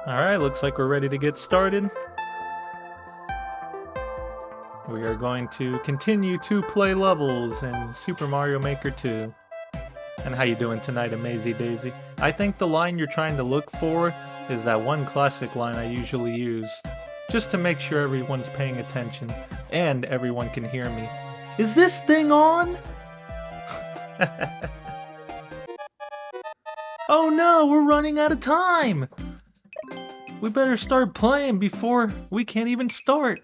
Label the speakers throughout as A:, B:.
A: Alright, looks like we're ready to get started. We are going to continue to play levels in Super Mario Maker 2. And how you doing tonight, Amazy Daisy? I think the line you're trying to look for is that one classic line I usually use, just to make sure everyone's paying attention and everyone can hear me. Is this thing on? Oh no, we're running out of time! We better start playing before we can't even start.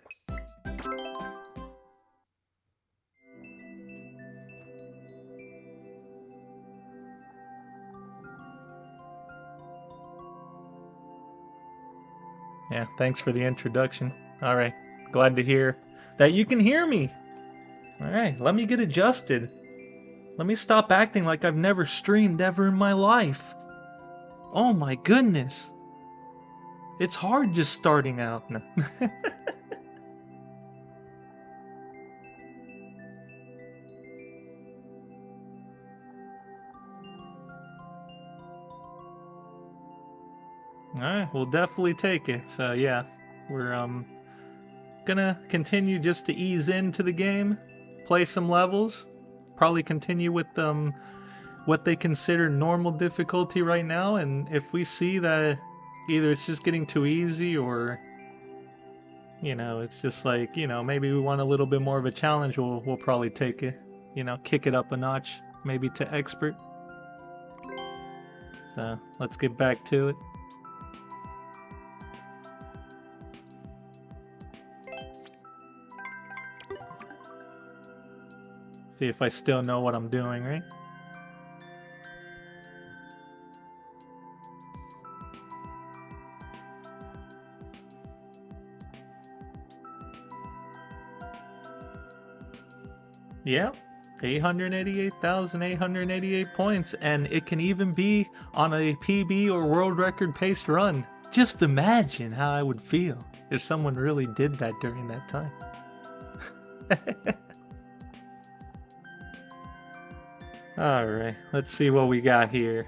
A: Yeah, thanks for the introduction. Alright, glad to hear that you can hear me. Alright, let me get adjusted. Let me stop acting like I've never streamed ever in my life. Oh my goodness. It's hard just starting out. No. Alright, we'll definitely take it. So yeah, we're gonna continue just to ease into the game, play some levels, probably continue with what they consider normal difficulty right now, and if we see that either it's just getting too easy or it's just like, maybe we want a little bit more of a challenge, we'll probably take it, kick it up a notch, maybe to expert. So, let's get back to it. See if I still know what I'm doing, right? Yep, 888,888 points, and it can even be on a PB or world record paced run. Just imagine how I would feel if someone really did that during that time. Alright, let's see what we got here.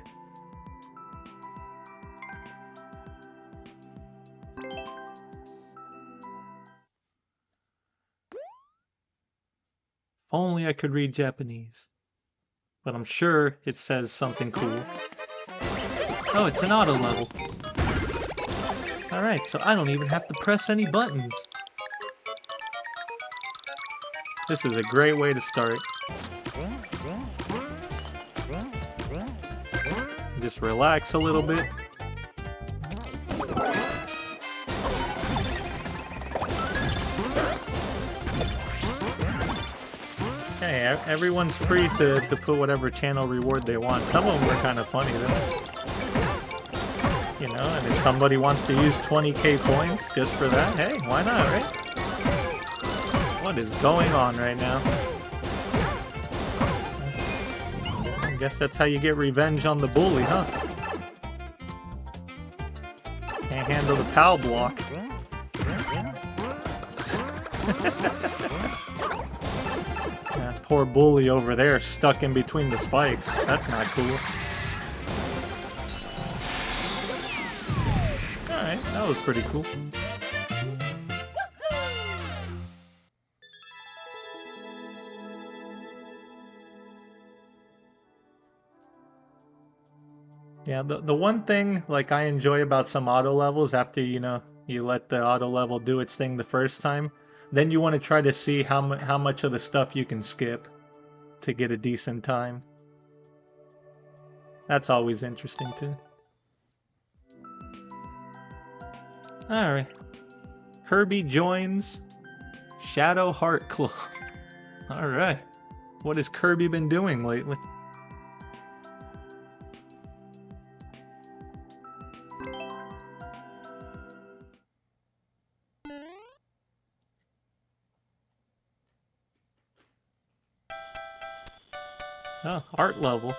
A: If only I could read Japanese. But I'm sure it says something cool. Oh, it's an auto level. Alright, so I don't even have to press any buttons. This is a great way to start. Just relax a little bit. Hey, everyone's free to put whatever channel reward they want. Some of them are kind of funny though. And if somebody wants to use 20k points just for that, hey, why not, right? What is going on right now? I guess that's how you get revenge on the bully, huh? Can't handle the POW block. That poor bully over there stuck in between the spikes. That's not cool. Alright, that was pretty cool. Yeah, the one thing like I enjoy about some auto levels after you let the auto level do its thing the first time, then you want to try to see how much of the stuff you can skip to get a decent time. That's always interesting too. Alright. Kirby joins Shadow Heart Club. Alright. What has Kirby been doing lately? Oh, art level.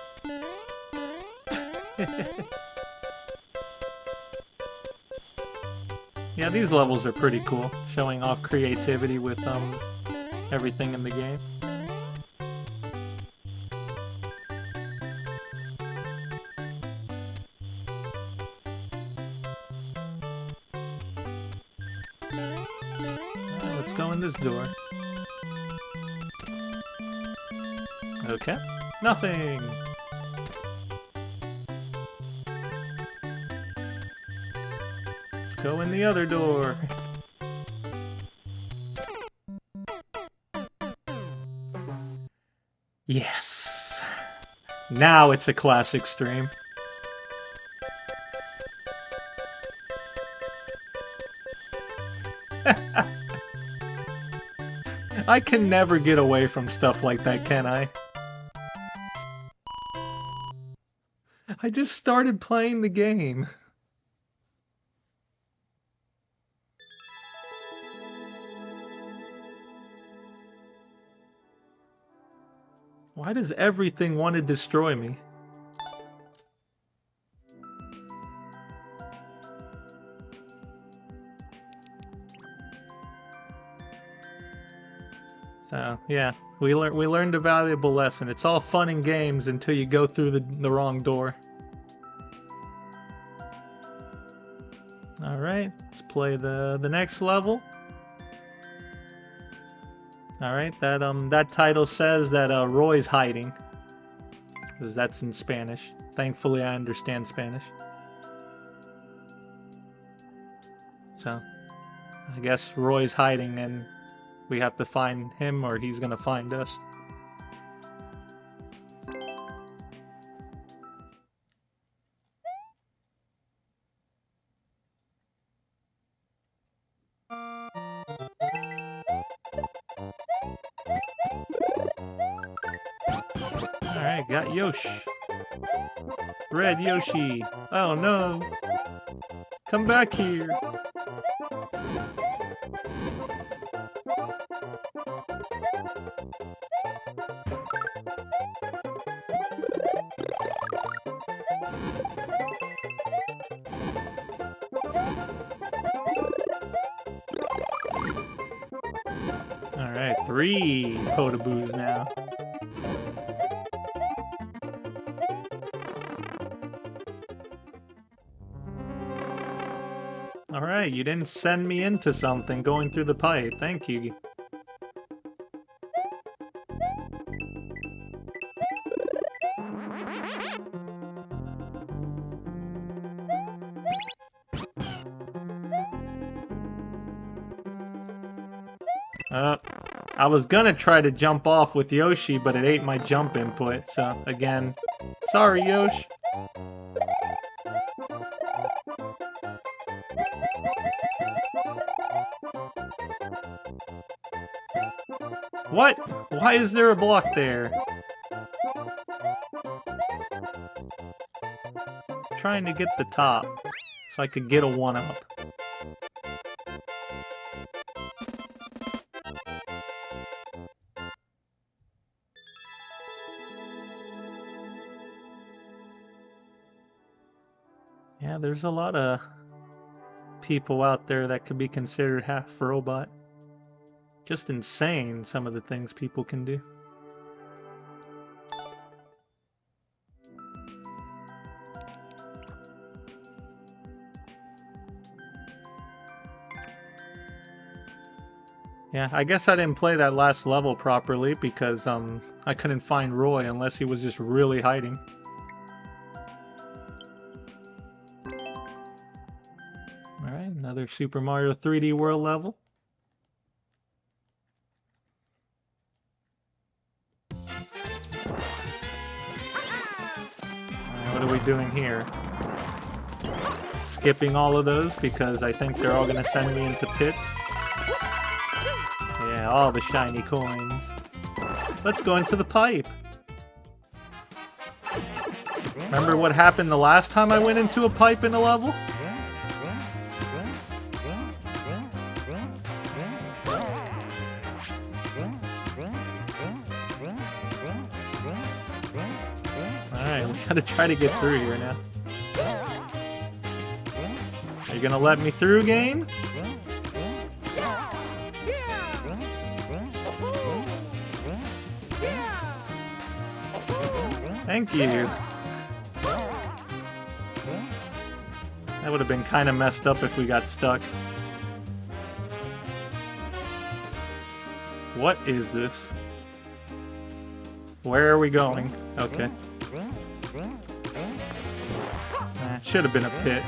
A: Yeah, these levels are pretty cool, showing off creativity with everything in the game. Alright, let's go in this door. Okay. Nothing! Let's go in the other door. Yes! Now it's a classic stream. I can never get away from stuff like that, can I? I just started playing the game. Why does everything want to destroy me? So, yeah, we learned a valuable lesson. It's all fun and games until you go through the wrong door. Alright, let's play the next level. Alright, that title says that Roy's hiding. Because that's in Spanish. Thankfully I understand Spanish. So, I guess Roy's hiding and we have to find him or he's gonna find us. Alright, got Yoshi. Red Yoshi. Oh no. Come back here. Alright, 3 Podoboos now. Alright, you didn't send me into something going through the pipe. Thank you. I was gonna try to jump off with Yoshi, but it ate my jump input, so again, sorry Yoshi. What? Why is there a block there? I'm trying to get the top, so I could get a 1-up. Yeah, there's a lot of people out there that could be considered half robot. Just insane, some of the things people can do. Yeah, I guess I didn't play that last level properly because I couldn't find Roy unless he was just really hiding. Alright, another Super Mario 3D World level. What are we doing here? Skipping all of those because I think they're all going to send me into pits. Yeah, all the shiny coins. Let's go into the pipe. Remember what happened the last time I went into a pipe in a level? Alright, we gotta try to get through here now. Are you gonna let me through, game? Thank you. That would have been kind of messed up if we got stuck. What is this? Where are we going? Okay. Should have been a pit.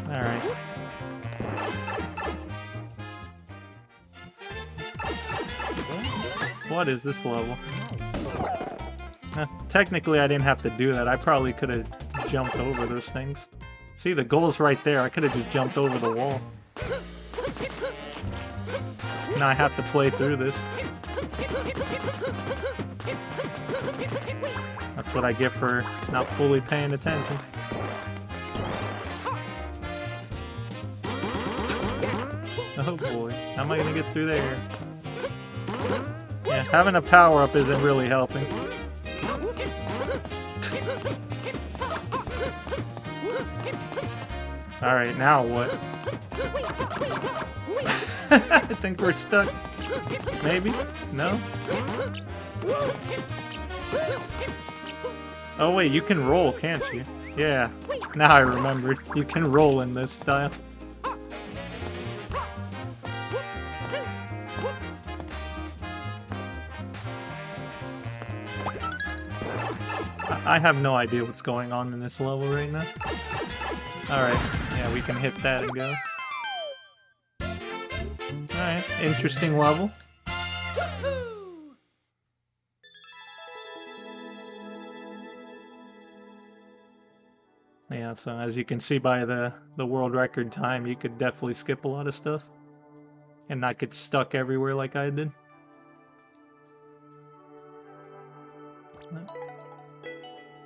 A: Alright. What is this level? Technically, I didn't have to do that. I probably could have jumped over those things. See, the goal's right there. I could have just jumped over the wall. Now I have to play through this. That's what I get for not fully paying attention. Oh boy, how am I gonna get through there? Yeah, having a power-up isn't really helping. Alright, now what? I think we're stuck. Maybe? No? Oh wait, you can roll, can't you? Yeah, now I remembered. You can roll in this style. I have no idea what's going on in this level right now. Alright, yeah, we can hit that and go. Alright, interesting level. Yeah, so as you can see by the world record time, you could definitely skip a lot of stuff. And not get stuck everywhere like I did.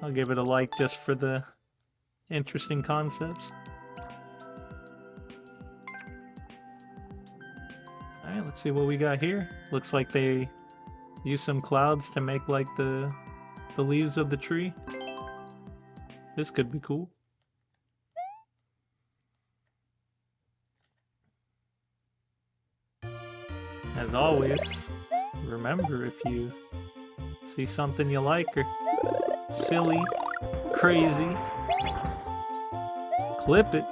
A: I'll give it a like just for the interesting concepts. Alright, let's see what we got here. Looks like they use some clouds to make like the leaves of the tree. This could be cool. As always, remember, if you see something you like or silly, crazy, clip it.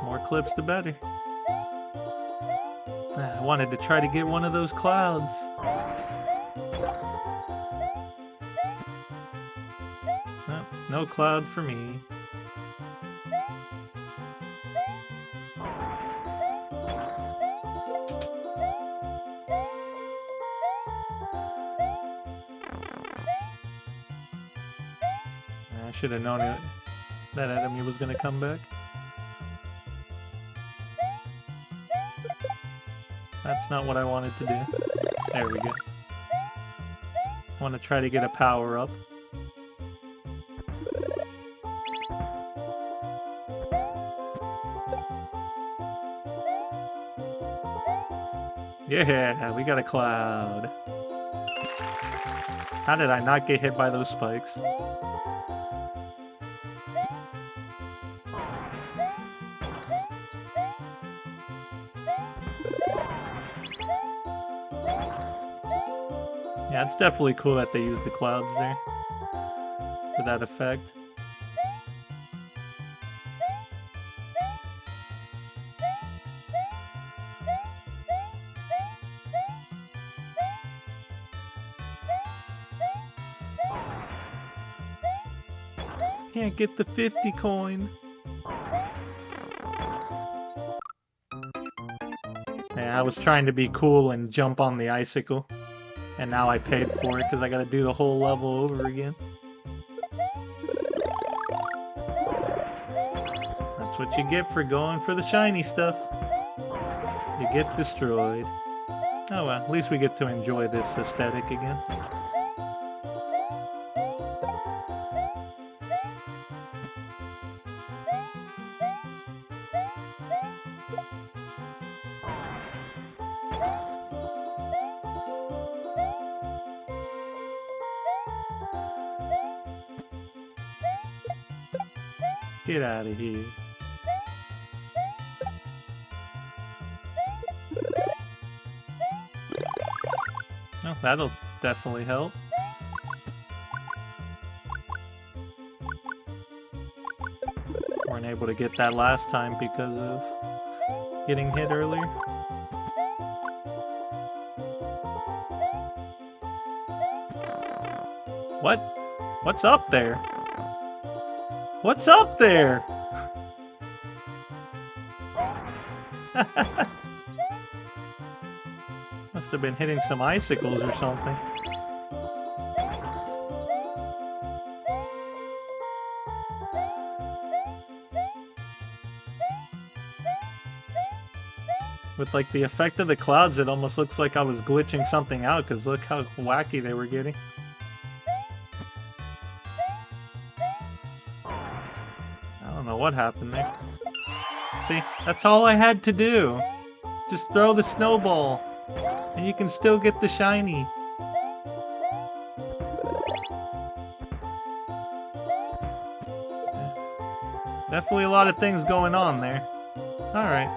A: More clips the better. I wanted to try to get one of those clouds. No, no cloud for me. I should have known that enemy was going to come back. That's not what I wanted to do. There we go. I want to try to get a power up. Yeah, we got a cloud. How did I not get hit by those spikes? Yeah, it's definitely cool that they use the clouds there for that effect. Can't get the 50 coin. Yeah, I was trying to be cool and jump on the icicle. And now I paid for it because I gotta do the whole level over again. That's what you get for going for the shiny stuff. You get destroyed. Oh well, at least we get to enjoy this aesthetic again. Get out of here. Oh, that'll definitely help. Weren't able to get that last time because of getting hit earlier. What? What's up there? What's up there? Must have been hitting some icicles or something. With like the effect of the clouds, it almost looks like I was glitching something out, because look how wacky they were getting. I don't know what happened there. See, that's all I had to do. Just throw the snowball, and you can still get the shiny. Definitely a lot of things going on there. Alright.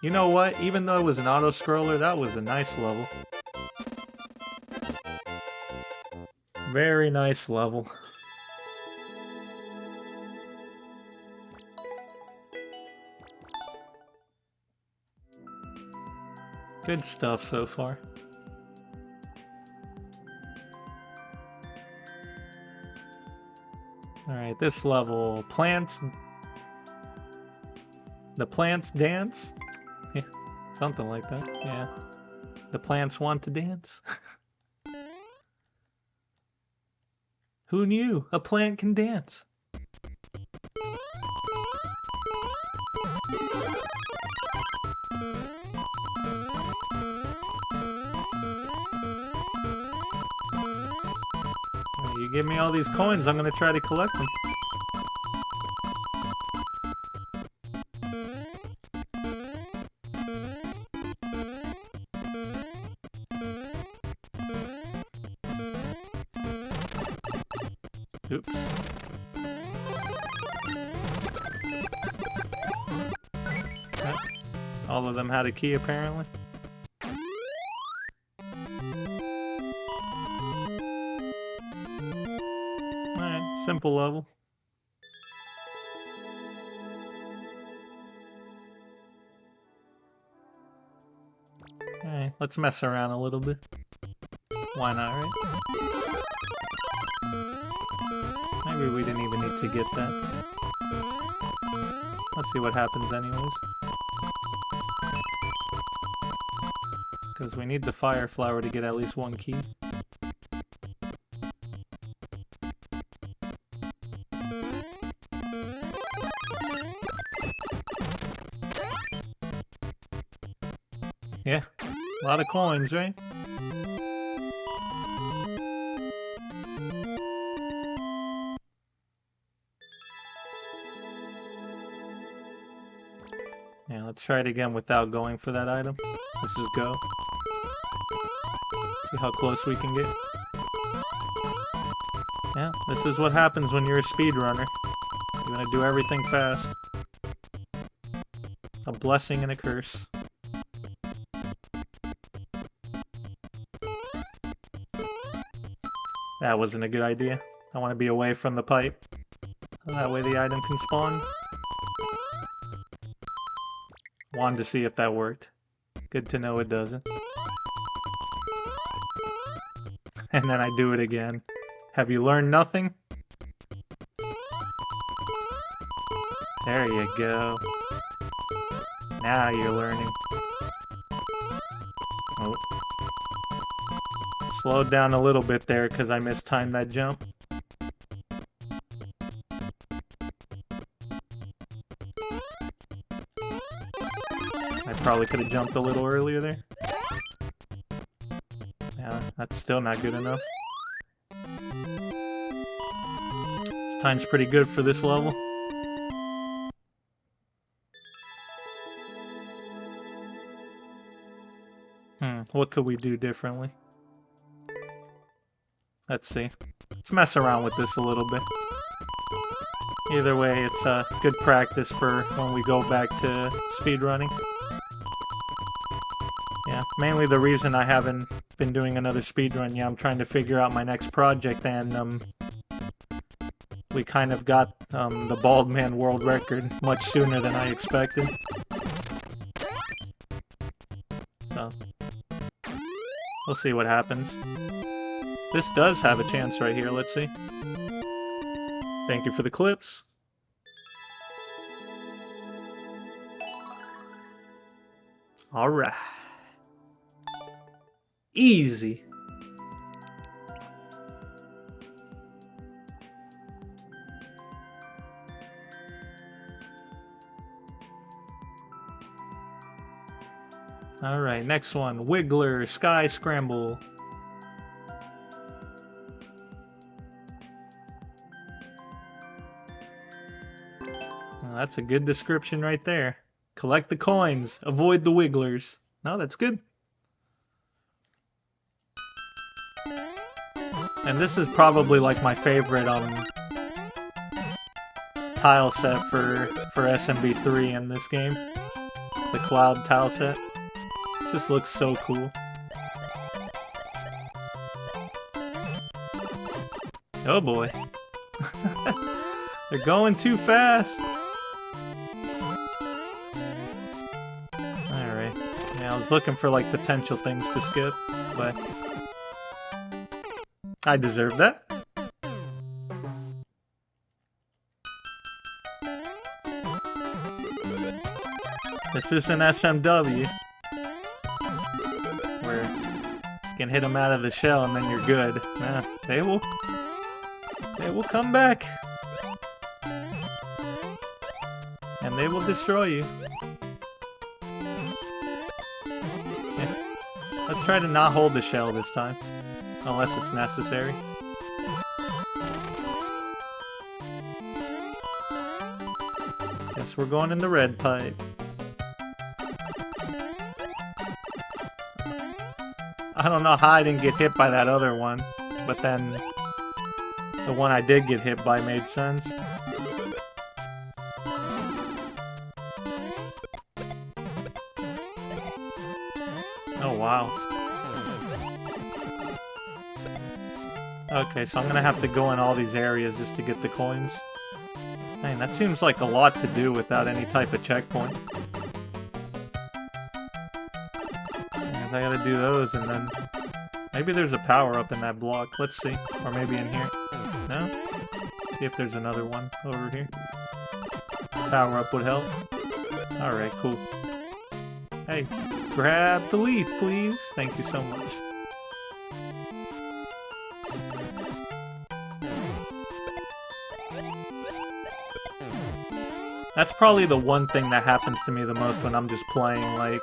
A: You know what? Even though it was an auto-scroller, that was a nice level. Very nice level. Good stuff so far. Alright, this level, plants... The plants dance? Yeah, something like that, yeah. The plants want to dance? Who knew? A plant can dance. You give me all these coins, I'm gonna try to collect them. Oops. All of them had a key, apparently. Alright, simple level. Alright, let's mess around a little bit. Why not, right? Maybe we didn't even need to get that. Let's see what happens anyways. Because we need the fire flower to get at least one key. Yeah, a lot of coins, right? Yeah, let's try it again without going for that item. Let's just go. See how close we can get. Yeah, this is what happens when you're a speedrunner. You're gonna do everything fast. A blessing and a curse. That wasn't a good idea. I want to be away from the pipe. That way the item can spawn. Wanted to see if that worked. Good to know it doesn't. And then I do it again. Have you learned nothing? There you go. Now you're learning. Oh. Slowed down a little bit there because I mistimed that jump. I probably could have jumped a little earlier there. Yeah, that's still not good enough. This time's pretty good for this level. What could we do differently? Let's see. Let's mess around with this a little bit. Either way, it's good practice for when we go back to speedrunning. Yeah, mainly the reason I haven't been doing another speedrun, yeah, I'm trying to figure out my next project, and we kind of got the Bald Man world record much sooner than I expected. So, we'll see what happens. This does have a chance right here. Let's see. Thank you for the clips. Alright. Easy. Alright, next one. Wiggler, Sky Scramble. Well, that's a good description right there. Collect the coins. Avoid the wigglers. No, that's good. And this is probably like my favorite tile set for SMB3 in this game. The cloud tile set. It just looks so cool. Oh boy. They're going too fast. Alright. Yeah, I was looking for like potential things to skip, but I deserve that. This isn't SMW, where you can hit them out of the shell and then you're good. Nah, they will come back, and they will destroy you. Yeah. Let's try to not hold the shell this time, unless it's necessary. Guess we're going in the red pipe. I don't know how I didn't get hit by that other one, but then the one I did get hit by made sense. Oh wow. Okay, so I'm gonna have to go in all these areas just to get the coins. Man, that seems like a lot to do without any type of checkpoint. I gotta do those, and then maybe there's a power-up in that block. Let's see. Or maybe in here. No? See if there's another one over here. Power-up would help. Alright, cool. Hey, grab the leaf, please. Thank you so much. That's probably the one thing that happens to me the most when I'm just playing, like,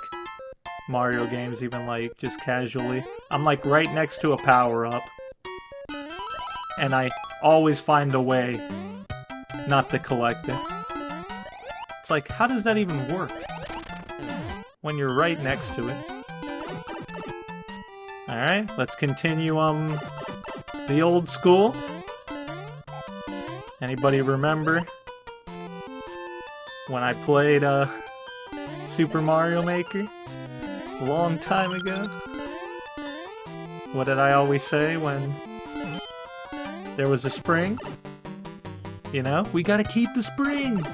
A: Mario games, even like just casually. I'm like right next to a power-up, and I always find a way not to collect it. It's like, how does that even work when you're right next to it? Alright, let's continue the old school. Anybody remember when I played Super Mario Maker? A long time ago. What did I always say when there was a spring? You know, we gotta keep the spring!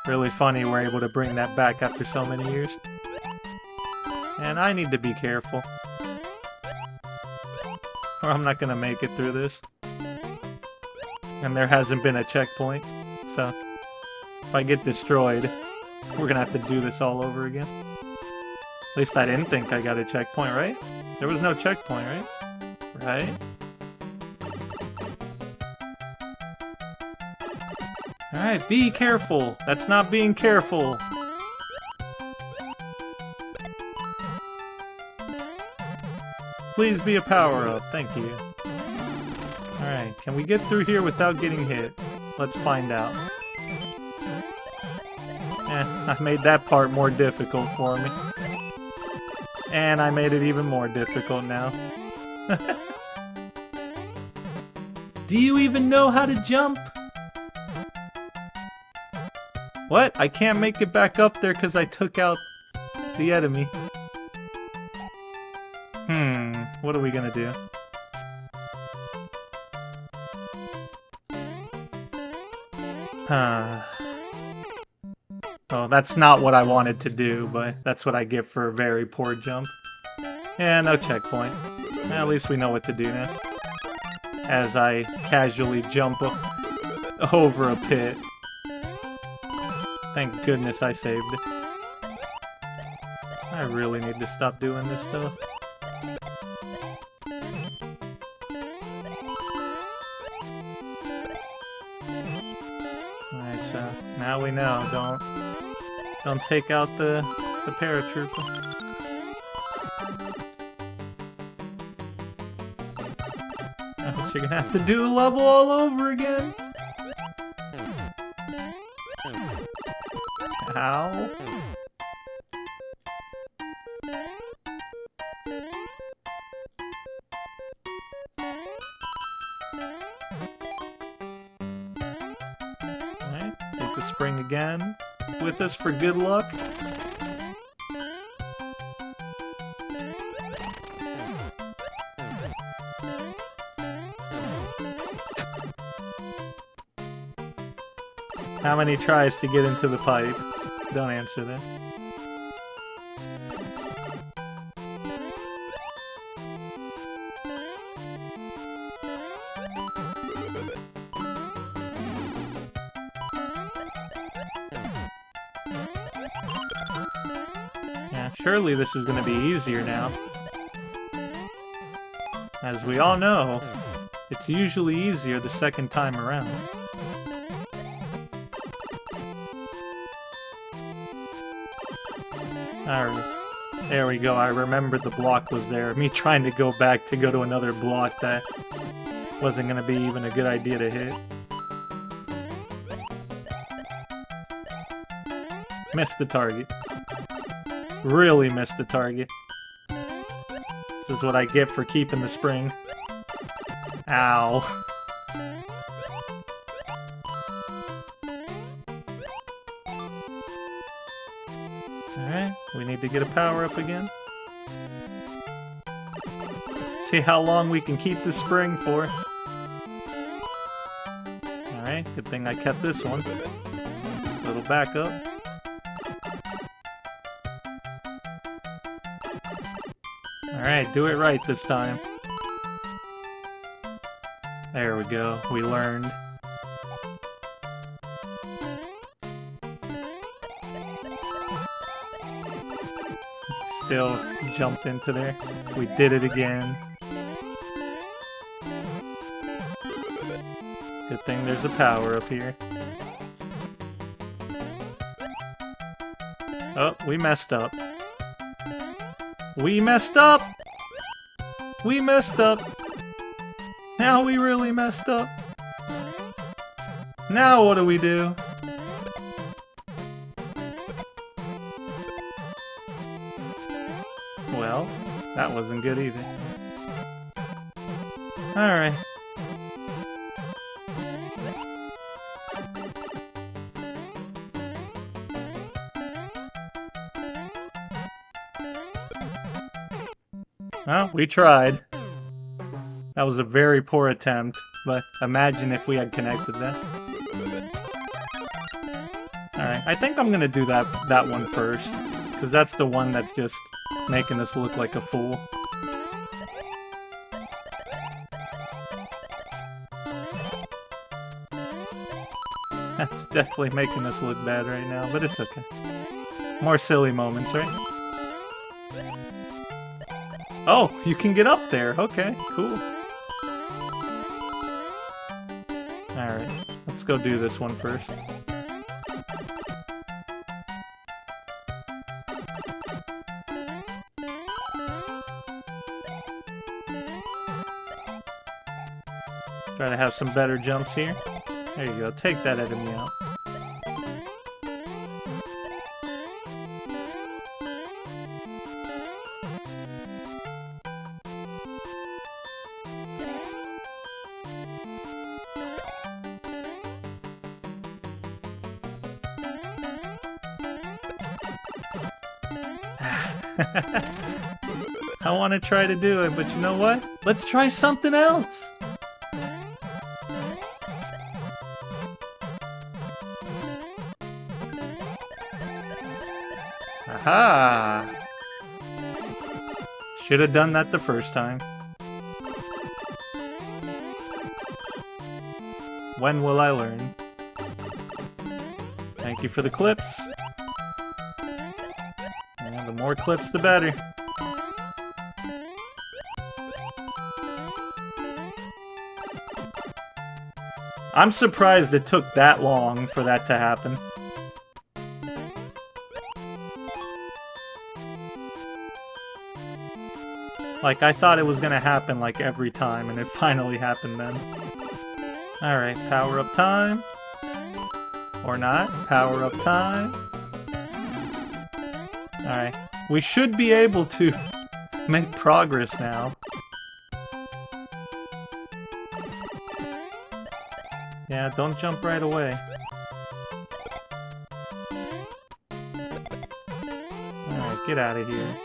A: Really funny we're able to bring that back after so many years. And I need to be careful, or I'm not gonna make it through this. And there hasn't been a checkpoint, so if I get destroyed, we're gonna have to do this all over again. At least I didn't think I got a checkpoint, right? There was no checkpoint, right? Right? Alright, be careful! That's not being careful! Please be a power-up, thank you. Alright, can we get through here without getting hit? Let's find out. I made that part more difficult for me. And I made it even more difficult now. Do you even know how to jump? What? I can't make it back up there because I took out the enemy. What are we gonna do? Oh, that's not what I wanted to do, but that's what I get for a very poor jump. Yeah, no checkpoint. At least we know what to do now. As I casually jump over a pit. Thank goodness I saved it. I really need to stop doing this stuff. Alright, so now we know. Don't take out the paratrooper. Else you're gonna have to do the level all over again. Ow. Alright, take the spring again with us for good luck. How many tries to get into the pipe? Don't answer that. Yeah, surely this is going to be easier now. As we all know, it's usually easier the second time around. Alright, there we go. I remembered the block was there. Me trying to go back to go to another block that wasn't going to be even a good idea to hit. Missed the target. Really missed the target. This is what I get for keeping the spring. Ow. Alright, we need to get a power-up again. See how long we can keep the spring for. Alright, good thing I kept this one. Little backup. Alright, do it right this time. There we go, we learned. Still jumped into there. We did it again. Good thing there's a power up here. Oh, we messed up. We messed up! We messed up! Now we really messed up. Now what do we do? Well, that wasn't good either. Alright. Well, we tried. That was a very poor attempt, but imagine if we had connected that. Alright, I think I'm gonna do that one first, because that's the one that's just making us look like a fool. That's definitely making us look bad right now, but it's okay. More silly moments, right? Oh, you can get up there. Okay, cool. Alright, let's go do this one first. Try to have some better jumps here. There you go, take that enemy out. I want to try to do it, but you know what? Let's try something else! Aha! Should have done that the first time. When will I learn? Thank you for the clips. Yeah, the more clips, the better. I'm surprised it took that long for that to happen. Like, I thought it was gonna happen, like, every time, and it finally happened then. Alright, power-up time. Or not. Power-up time. Alright. We should be able to make progress now. Yeah, don't jump right away. Alright, get out of here.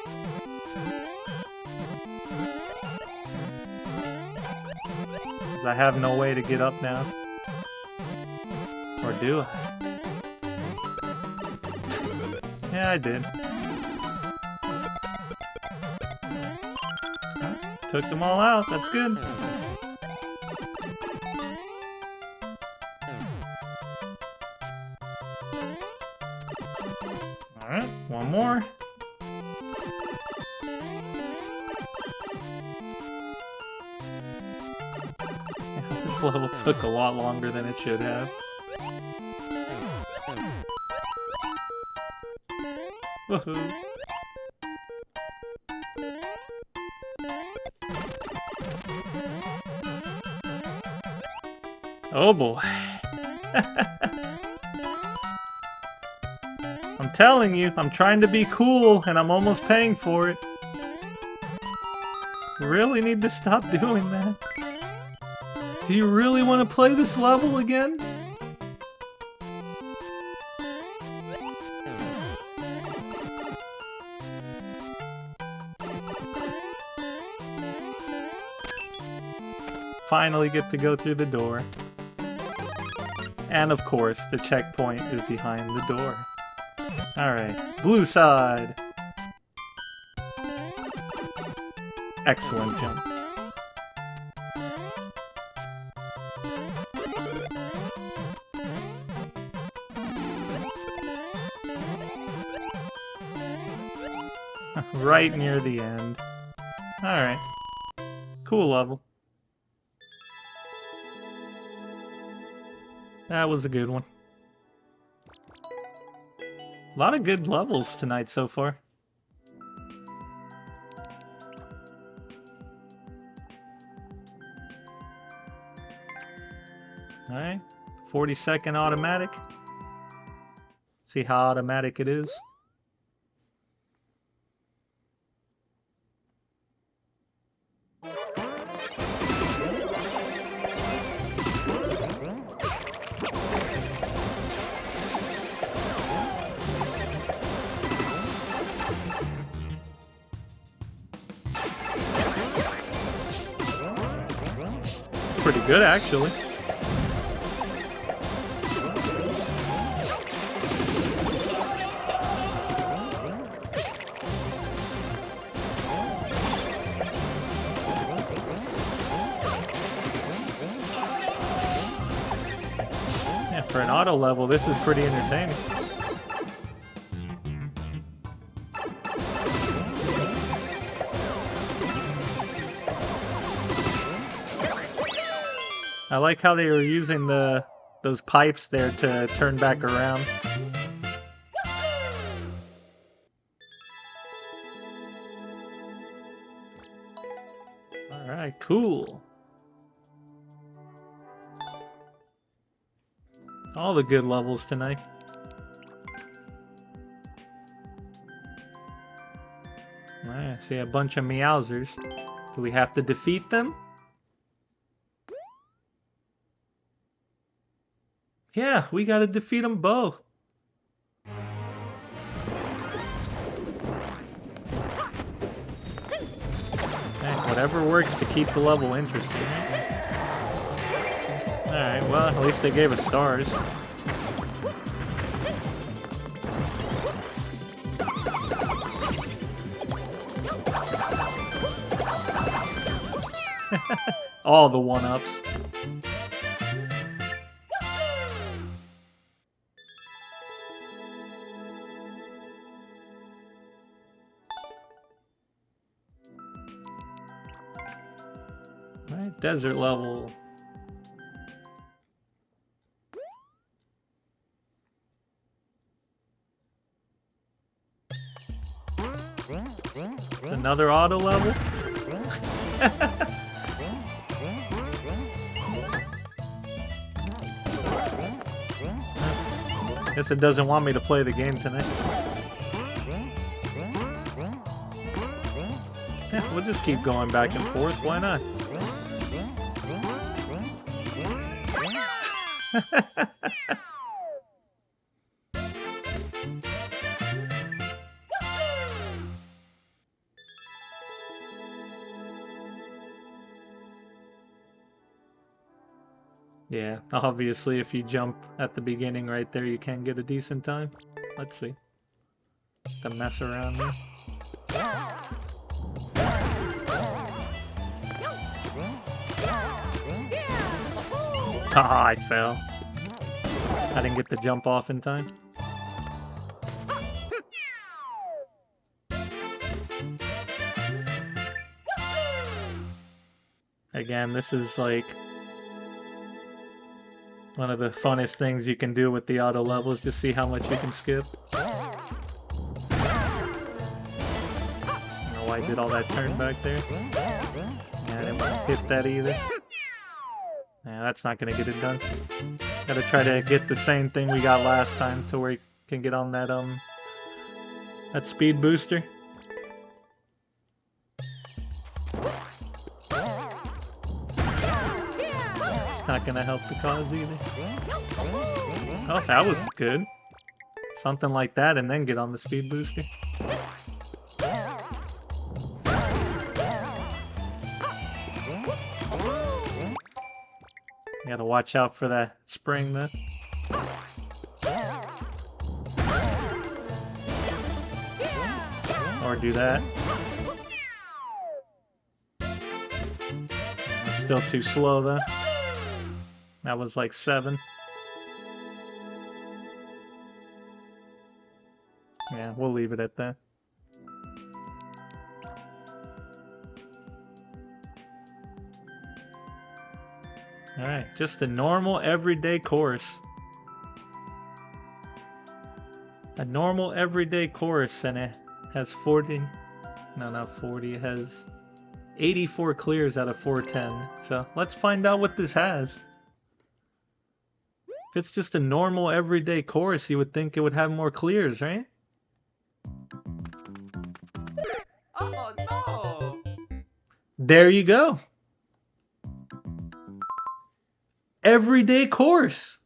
A: I have no way to get up now. Or do I? Yeah, I did. Took them all out, that's good. Alright, one more. This level took a lot longer than it should have. Woohoo! Oh boy. I'm telling you, I'm trying to be cool and I'm almost paying for it. Really need to stop doing that. Do you really want to play this level again? Finally get to go through the door. And of course, the checkpoint is behind the door. Alright, blue side! Excellent jump. Right near the end. Alright. Cool level. That was a good one. A lot of good levels tonight so far. Alright. 40-second automatic. See how automatic it is. Pretty good, actually. Yeah, for an auto level, this is pretty entertaining. I like how they were using those pipes there to turn back around. Alright, cool. All the good levels tonight. Alright, I see a bunch of Meowsers. Do we have to defeat them? Yeah, we gotta defeat them both. Hey, whatever works to keep the level interesting. Alright, well, at least they gave us stars. All the one-ups. Alright, desert level. Another auto level? Guess it doesn't want me to play the game tonight. Yeah, we'll just keep going back and forth, why not? Yeah, obviously if you jump at the beginning right there, you can get a decent time. Let's see. To mess around here. Haha, I fell. I didn't get the jump off in time. Again, this is like one of the funnest things you can do with the auto levels, just see how much you can skip. I don't know why I did all that turn back there. Yeah, I didn't want to hit that either. Yeah, that's not gonna get it done. Gotta try to get the same thing we got last time to where you can get on that speed booster. Not gonna help the cause either. Oh, that was good. Something like that and then get on the speed booster. You gotta watch out for that spring then. Or do that. It's still too slow though. That was like 7. Yeah, we'll leave it at that. Alright, just a normal everyday course. A normal everyday course, and it has 40... No, not 40. It has 84 clears out of 410. So, let's find out what this has. If it's just a normal everyday course, you would think it would have more clears, right?
B: Oh no!
A: There you go. Everyday course.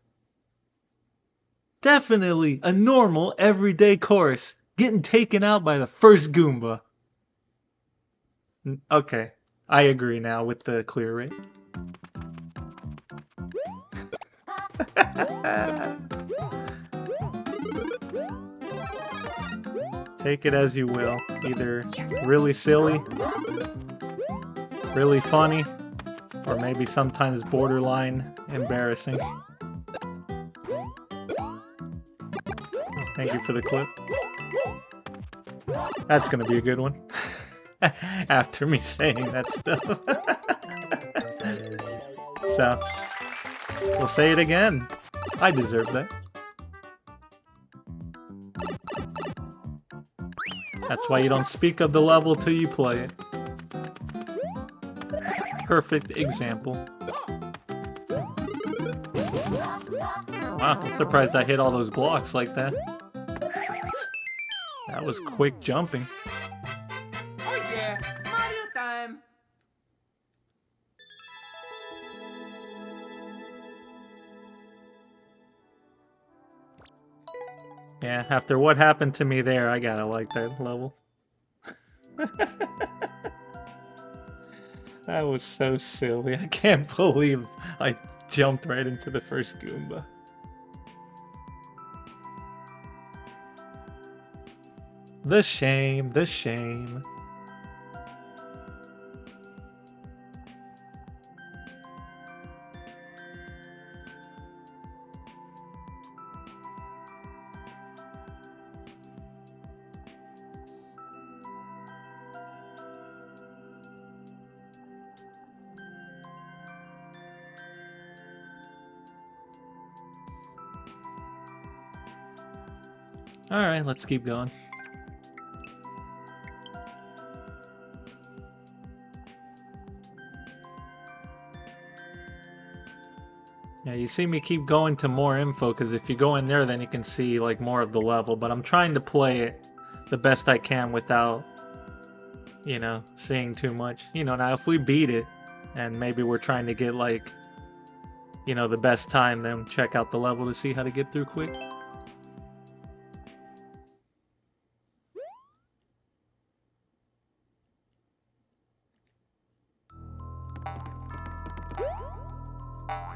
A: Definitely a normal everyday course. Getting taken out by the first Goomba. Okay, I agree now with the clear rate. Take it as you will. Either really silly, really funny, or maybe sometimes borderline embarrassing. Thank you for the clip. That's gonna be a good one. After me saying that stuff. So, we'll say it again. I deserve that. That's why you don't speak of the level till you play it. Perfect example. Wow, I'm surprised I hit all those blocks like that. That was quick jumping.
B: Oh yeah, Mario time!
A: Yeah, after what happened to me there, I gotta like that level. That was so silly. I can't believe I jumped right into the first Goomba. The shame, the shame. Alright, let's keep going. Yeah, you see me keep going to more info, because if you go in there, then you can see like more of the level, but I'm trying to play it the best I can without, you know, seeing too much. You know, now if we beat it, and maybe we're trying to get like, you know, the best time, then check out the level to see how to get through quick.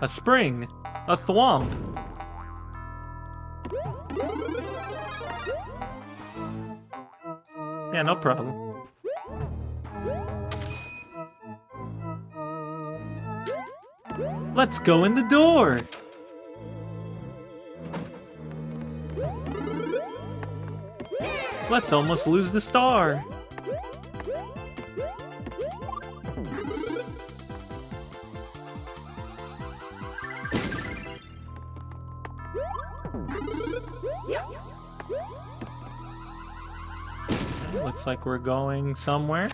A: A spring! A thwomp! Yeah, no problem. Let's go in the door! Let's almost lose the star! Looks like we're going somewhere.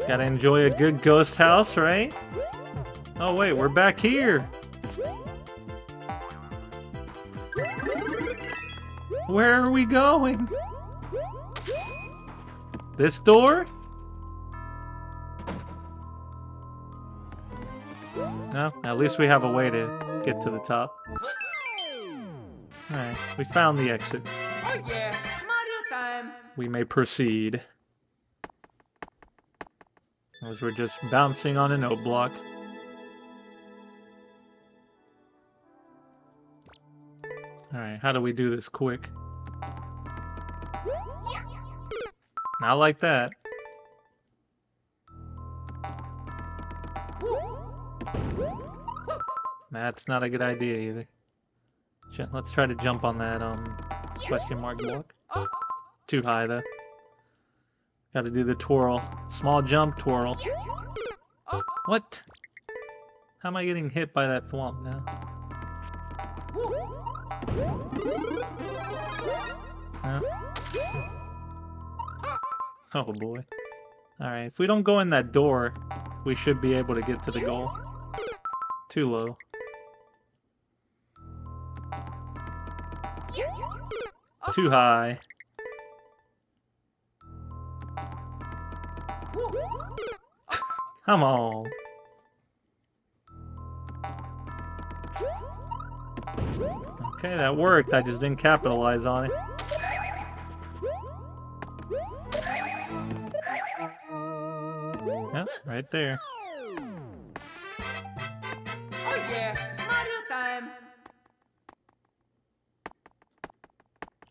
A: Gotta enjoy a good ghost house, right? Oh wait, we're back here! Where are we going? This door? No, at least we have a way to get to the top. Alright, we found the exit.
B: Oh yeah, Mario time.
A: We may proceed. As we're just bouncing on a note block. Alright, how do we do this quick? Not like that. That's not a good idea either. Let's try to jump on that question mark block. Too high though. Gotta do the twirl. Small jump, twirl. What? How am I getting hit by that thwomp now? Oh boy. Alright, if we don't go in that door, we should be able to get to the goal. Too low. Too high. Come on. Okay, that worked. I just didn't capitalize on it. Yep, right there.
B: Oh yeah, Mario time.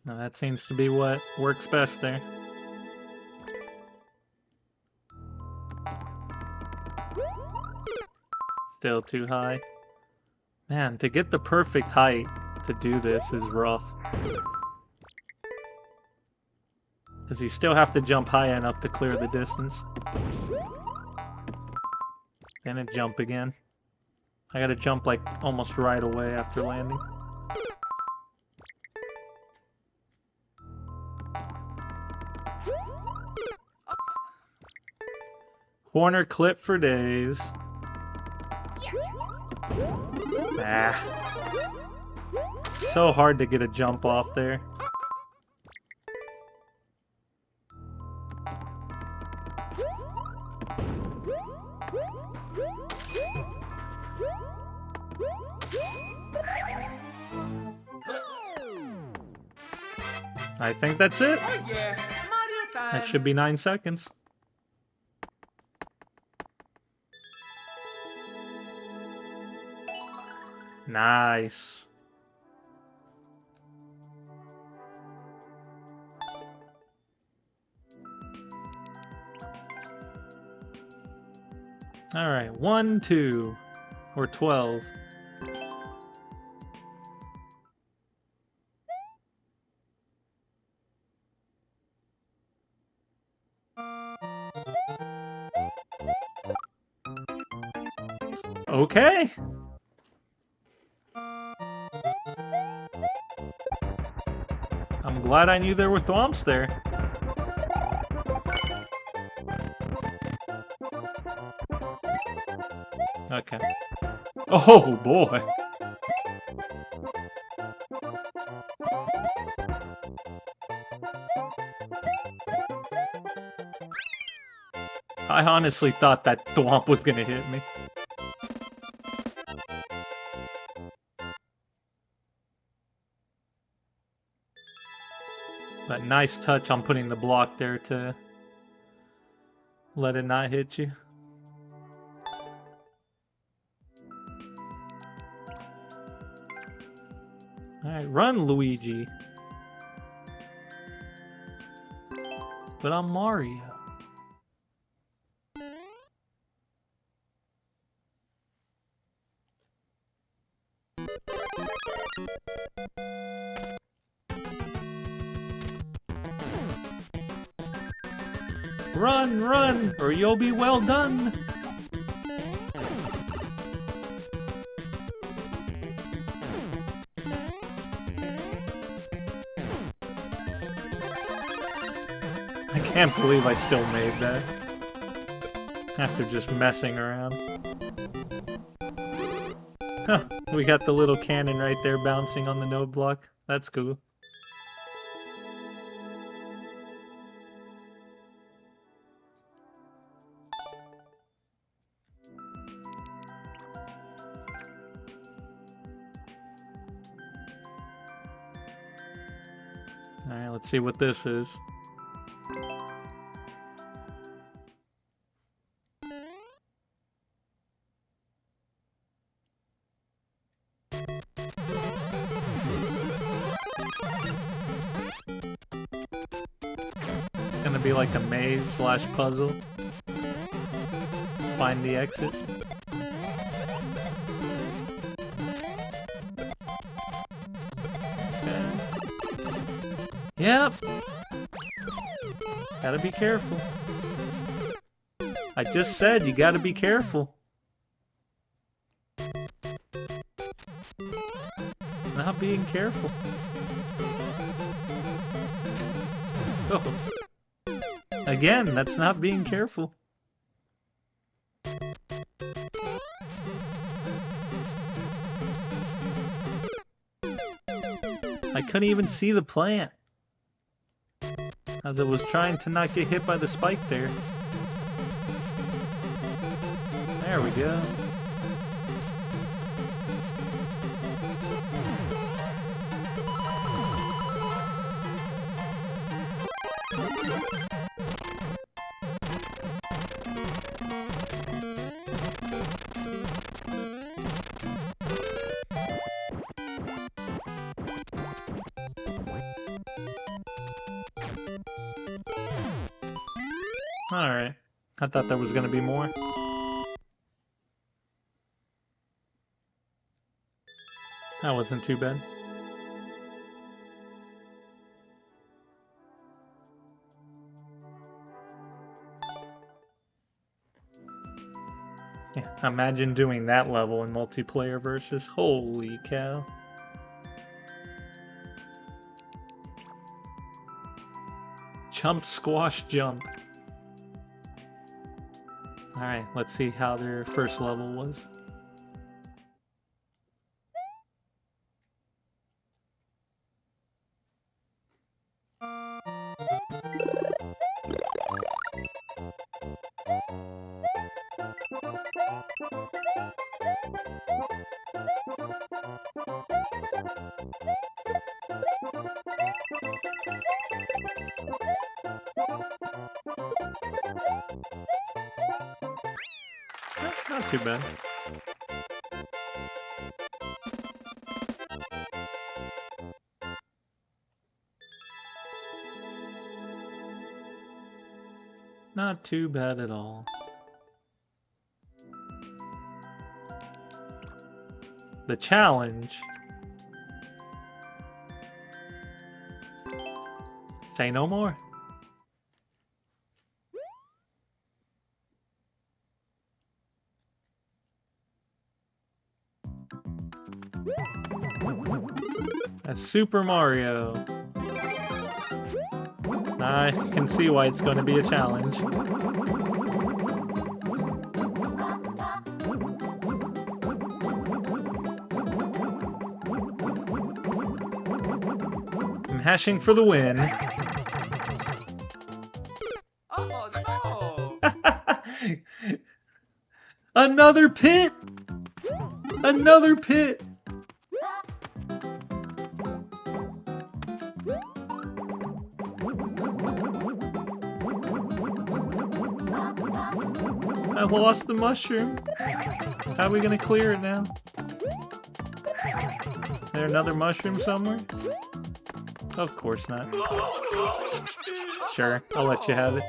A: Now that seems to be what works best there. Still too high. Man, to get the perfect height to do this is rough. Because you still have to jump high enough to clear the distance. Then it jump again. I gotta jump like almost right away after landing. Corner clip for days. Ah. So hard to get a jump off there. I think that's it.
B: Oh yeah, Mario time.
A: That should be 9 seconds. Nice. All right, 1, 2, or 12. Okay. I'm glad I knew there were thwomps there. Okay. Oh boy. I honestly thought that thwomp was gonna hit me. But nice touch on putting the block there to let it not hit you. Alright, run, Luigi. But I'm Mario. Run, run, or you'll be well done. I can't believe I still made that. After just messing around. Huh, we got the little cannon right there bouncing on the node block. That's cool. Alright, let's see what this is. It's gonna be like a maze slash puzzle. Find the exit. Yep. Gotta be careful. I just said you gotta be careful. Not being careful. Oh. Again, that's not being careful. I couldn't even see the plant. As I was trying to not get hit by the spike there. There we go. Alright. I thought there was gonna be more. That wasn't too bad. Yeah, imagine doing that level in multiplayer versus. Holy cow. Jump, squash, jump. Alright, let's see how their first level was. Not too bad. Not too bad at all. The challenge. Say no more. That's Super Mario. I can see why it's going to be a challenge. I'm hashing for the win.
B: Oh no!
A: Another pit! Another pit! I lost the mushroom. How are we gonna clear it now? Is there another mushroom somewhere? Of course not. Sure, I'll let you have it.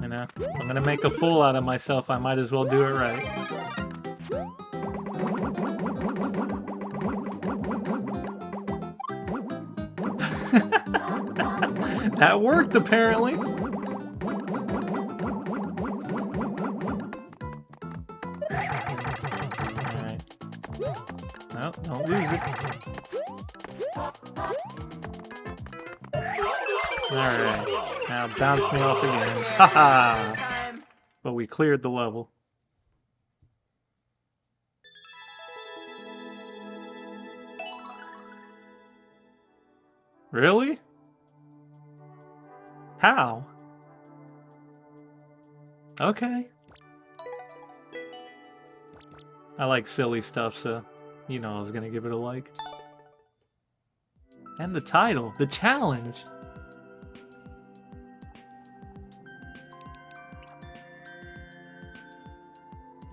A: You know, I'm gonna make a fool out of myself. I might as well do it right. That worked, apparently. Alright. No, don't lose it. Alright. Now bounce me off again. Haha!
B: Time.
A: But we cleared the level. Really? How? Okay. I like silly stuff, so you know I was gonna give it a like. And the title, the challenge.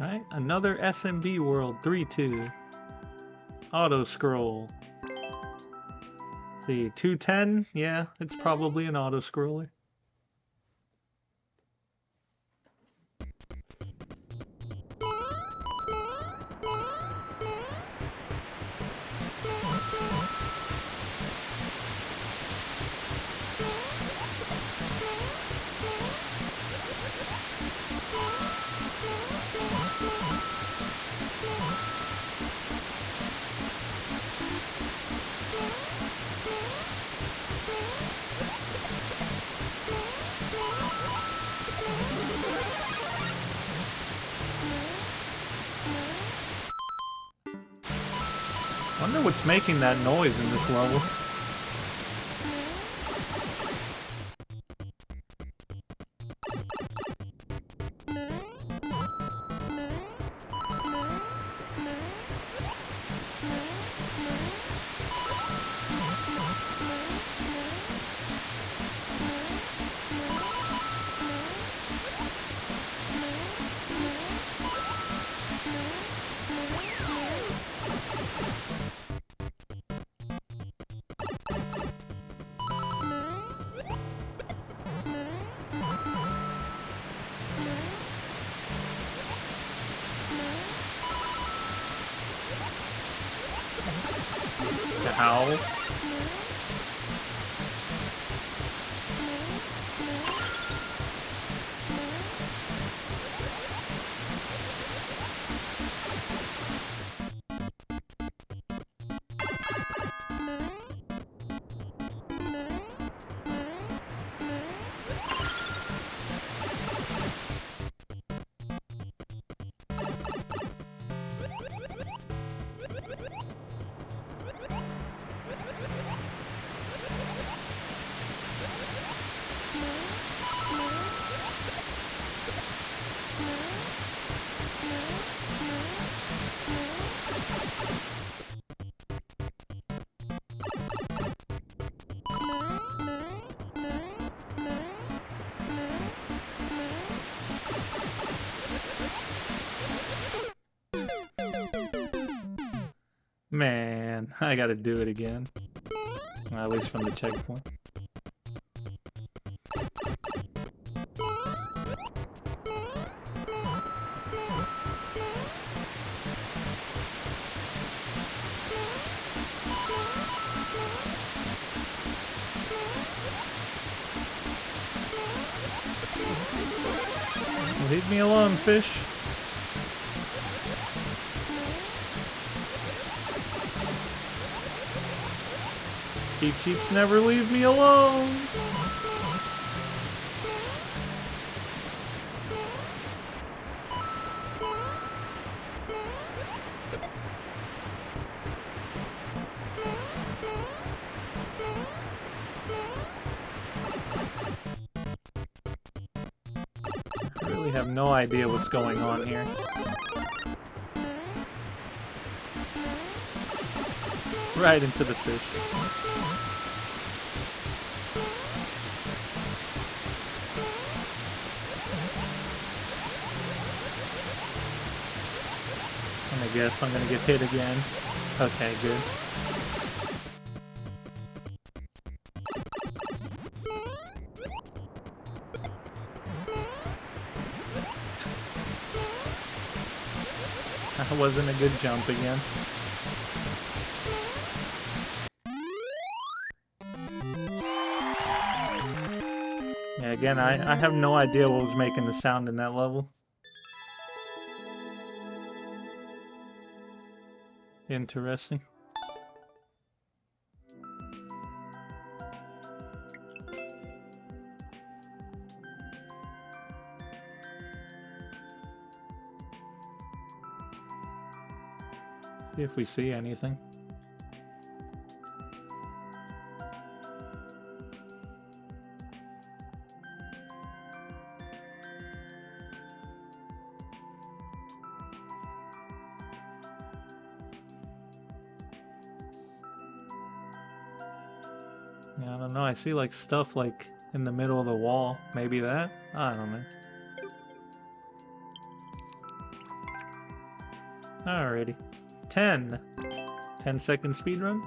A: Alright, another SMB World 3-2. Auto scroll. See, 210? Yeah, it's probably an auto scroller. Wonder what's making that noise in this level. Ow. Man, I gotta do it again. Well, at least from the checkpoint. Leave me alone, fish. Cheep Cheeps never leave me alone! I really have no idea what's going on here. Right into the fish. And I guess I'm gonna get hit again. Okay, good. That wasn't a good jump again. Yeah, again, I have no idea what was making the sound in that level. Interesting. See if we see anything. Yeah, I don't know. I see like stuff like in the middle of the wall. Maybe that? I don't know. Alrighty. 10. 10-second speedrun.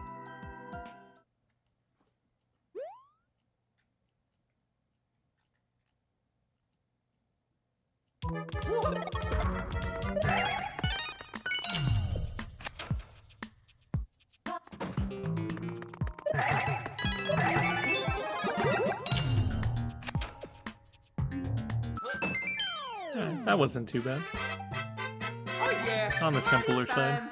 A: That wasn't too bad.
B: Oh yeah.
A: On the simpler side.
B: Time.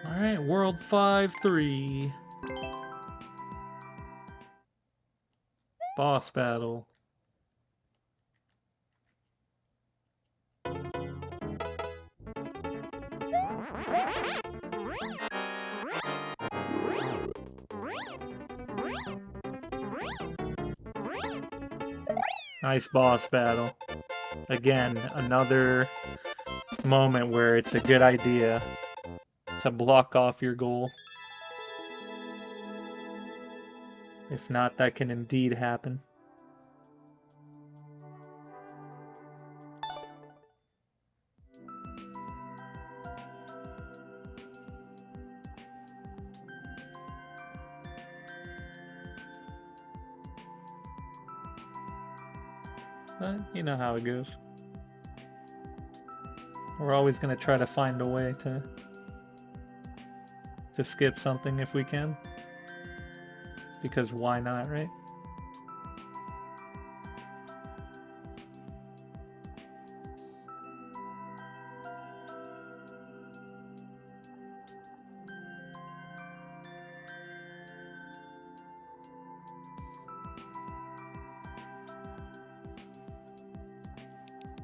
A: Alright, World 5-3. Boss battle. Nice boss battle. Again, another moment where it's a good idea to block off your goal. If not, that can indeed happen. But you know how it goes. We're always going to try to find a way to skip something if we can. Because why not, right?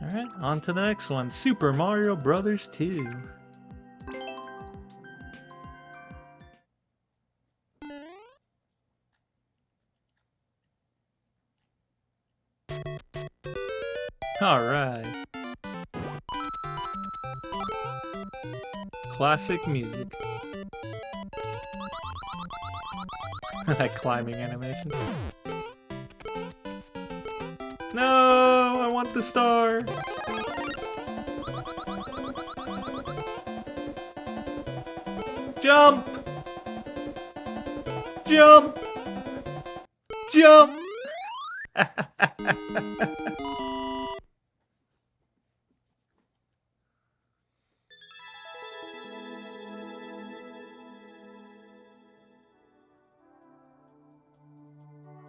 A: Alright, on to the next one. Super Mario Brothers 2. Alright. Classic music. That climbing animation. No, I want the star. Jump! Jump! Jump!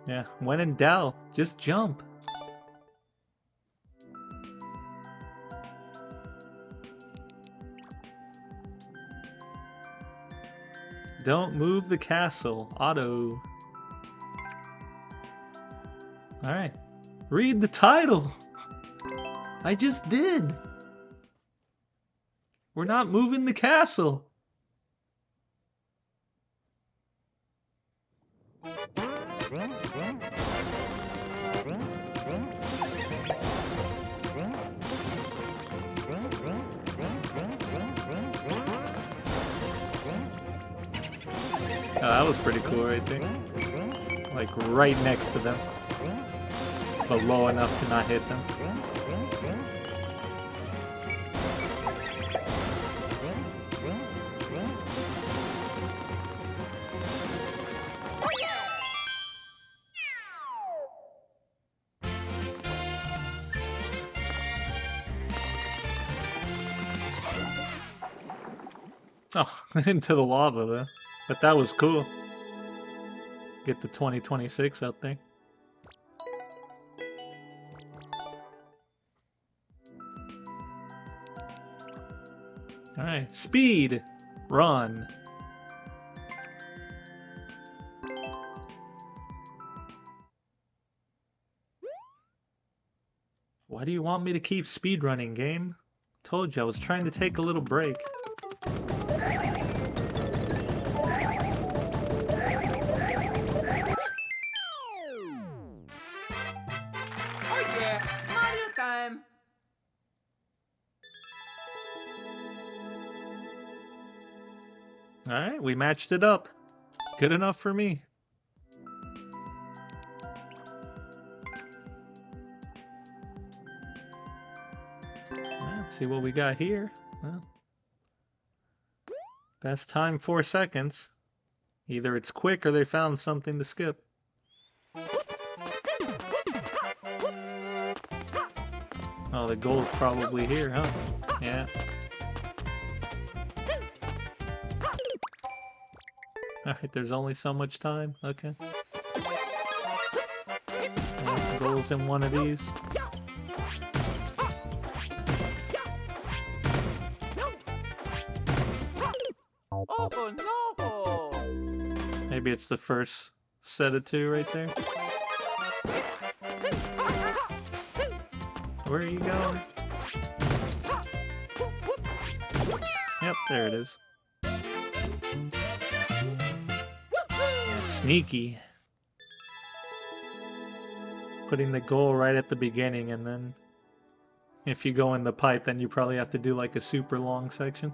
A: Yeah, when in doubt, just jump. Don't move the castle. Auto. Alright. Read the title! I just did! We're not moving the castle! Oh, that was pretty cool right there. Like right next to them. But low enough to not hit them. Oh, into the lava though. But that was cool. Get the 2026 up there. Alright, speed! Run! Why do you want me to keep speedrunning, game? Told you I was trying to take a little break.
B: Oh yeah, Mario time.
A: Alright, we matched it up. Good enough for me. Let's see what we got here. Well, best time 4 seconds. Either it's quick or they found something to skip. Oh, the goal's probably here, huh? Yeah. Alright, there's only so much time. Okay. The goal's in one of these.
B: Oh no!
A: Maybe it's the first set of 2 right there. Where are you going? Yep, there it is. Sneaky. Putting the goal right at the beginning, and then if you go in the pipe, then you probably have to do like a super long section.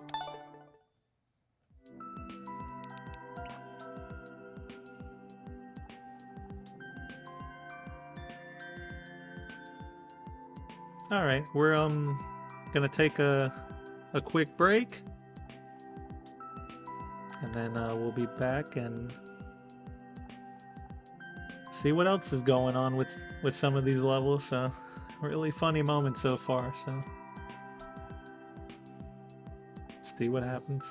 A: Alright, we're gonna take a quick break. And then we'll be back and see what else is going on with some of these levels. Really funny moment so far, so see what happens.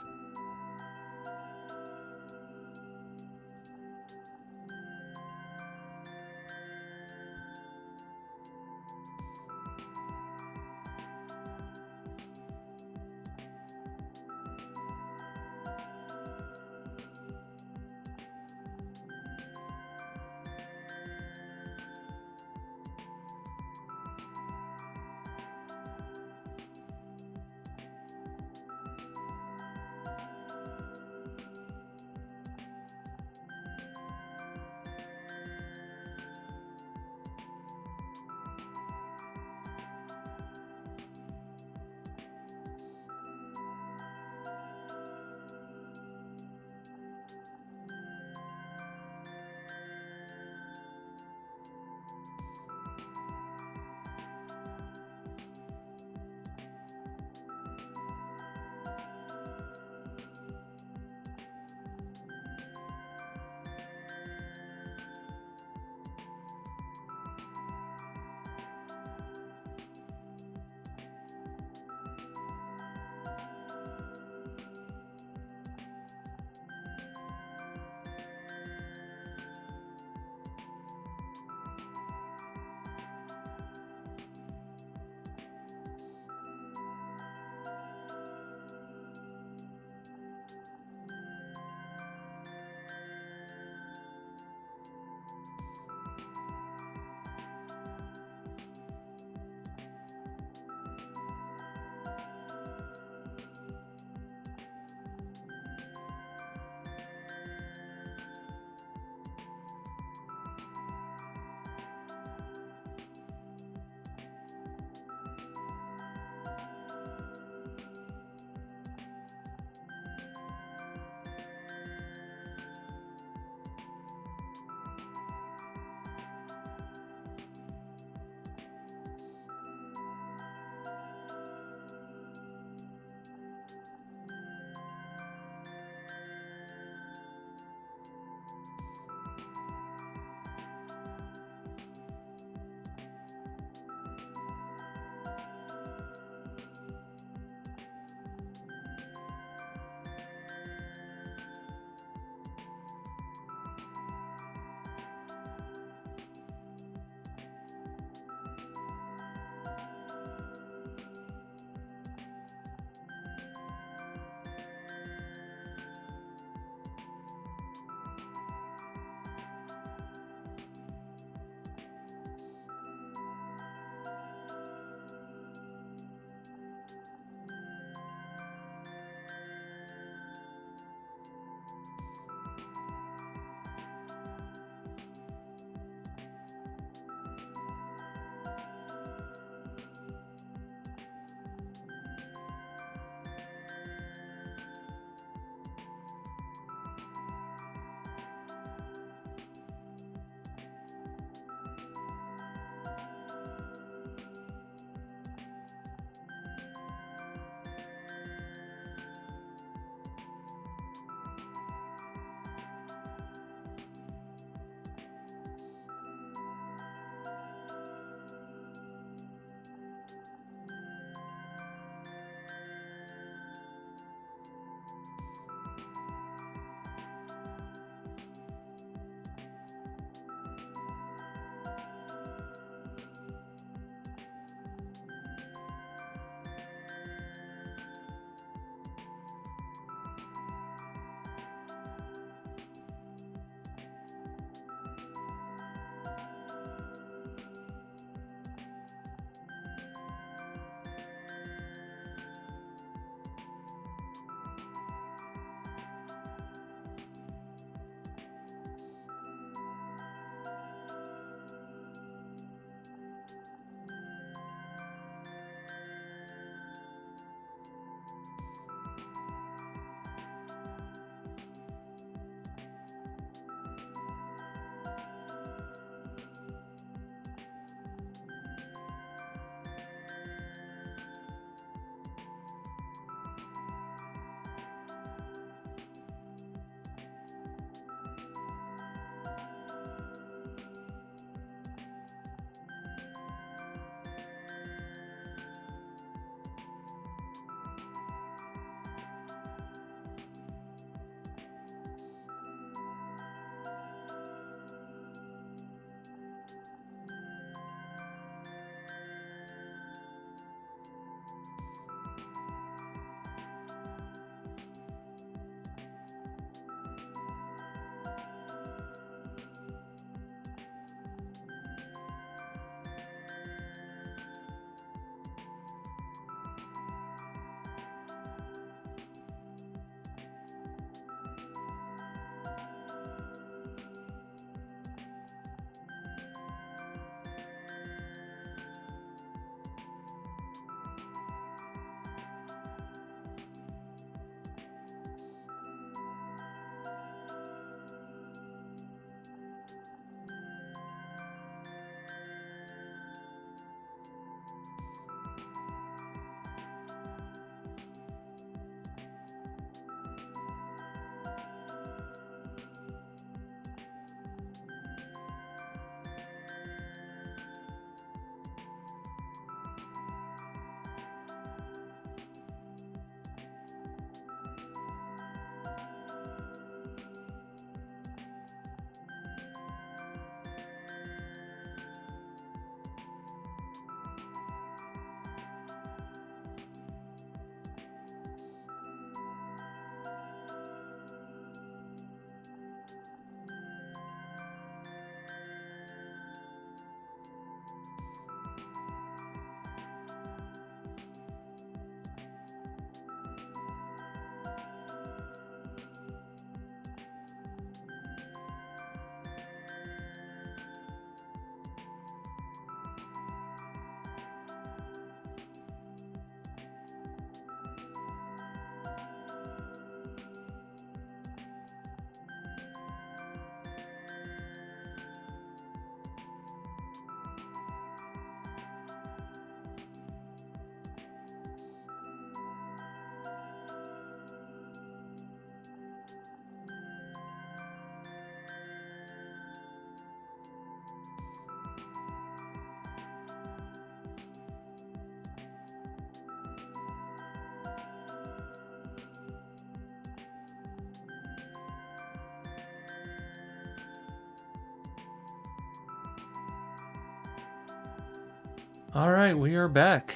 A: Alright, we are back.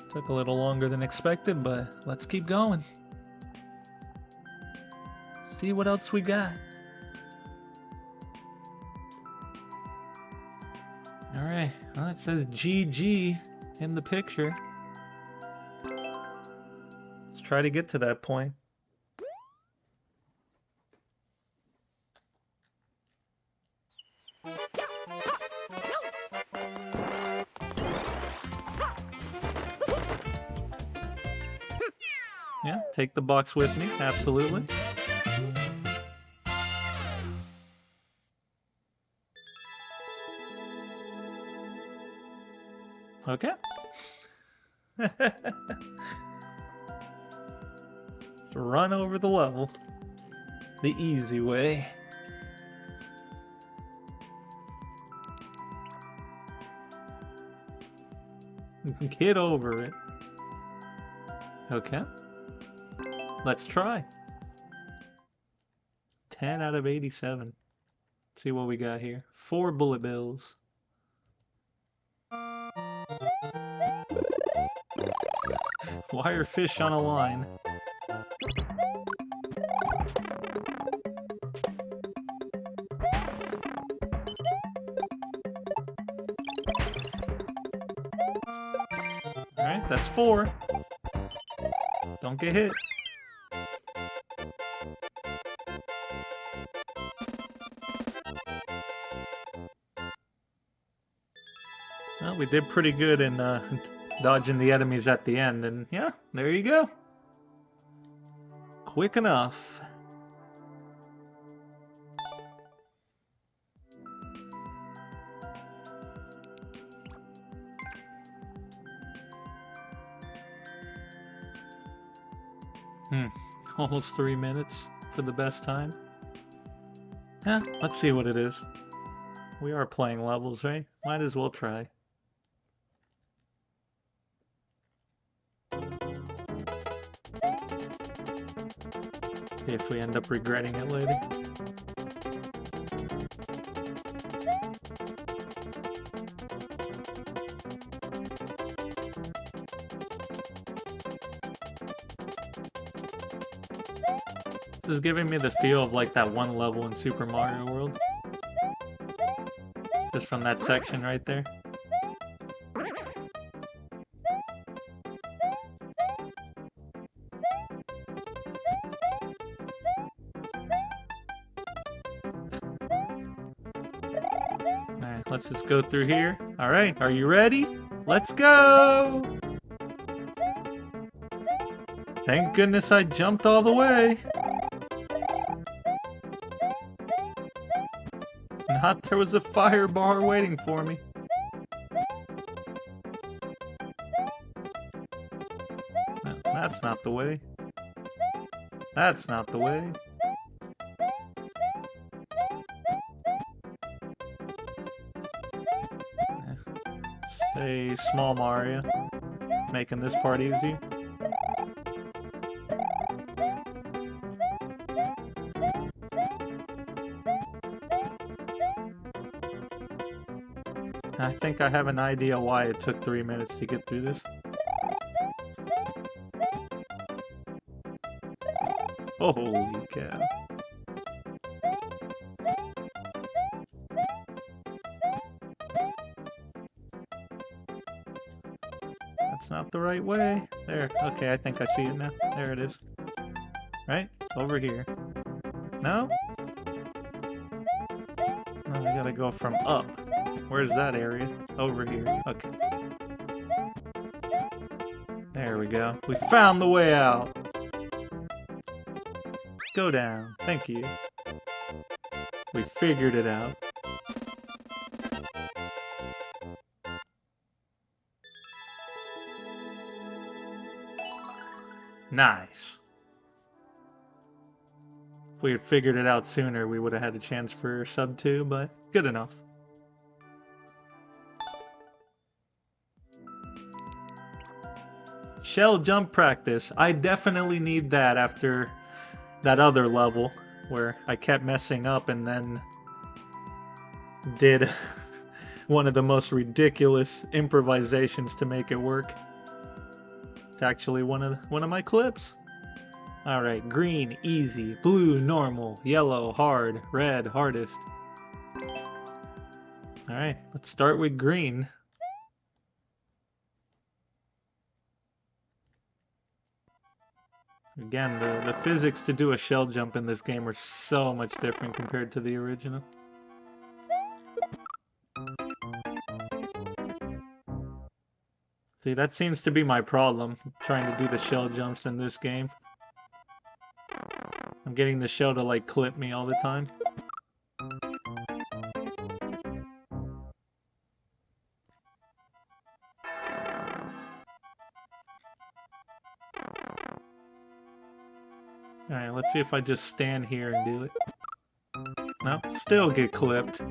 A: Took a little longer than expected, but let's keep going. See what else we got. Alright, well, it says GG in the picture. Let's try to get to that point. Yeah, take the box with me, absolutely. Okay. Let's run over the level the easy way. Get over it. Okay. Let's try. 10 out of 87. Let's see what we got here. 4 bullet bills. Wire fish on a line. Alright, that's 4. Don't get hit. Well, we did pretty good in dodging the enemies at the end, and yeah, there you go. Quick enough. Almost 3 minutes for the best time. Yeah, let's see what it is. We are playing levels, right? Might as well try. See if we end up regretting it later. This is giving me the feel of like that one level in Super Mario World. Just from that section right there. Alright, let's just go through here. Alright, are you ready? Let's go! Thank goodness I jumped all the way. Not there was a fire bar waiting for me. No, that's not the way. That's not the way. Stay small, Mario. Making this part easy. I think I have an idea why it took 3 minutes to get through this. Holy cow. That's not the right way. There. Okay, I think I see it now. There it is. Right? Over here. No? No, I gotta go from up. Where's that area? Over here. Okay. There we go. We found the way out. Go down. Thank you. We figured it out. Nice. If we had figured it out sooner, we would have had a chance for sub 2, but good enough. Shell jump practice. I definitely need that after that other level where I kept messing up and then did one of the most ridiculous improvisations to make it work. It's actually one of my clips. All right, green, easy, blue, normal, yellow, hard, red, hardest. All right, let's start with green. Again, the physics to do a shell jump in this game are so much different compared to the original. See, that seems to be my problem, trying to do the shell jumps in this game. I'm getting the shell to, like, clip me all the time. Alright, let's see if I just stand here and do it. Nope, still get clipped.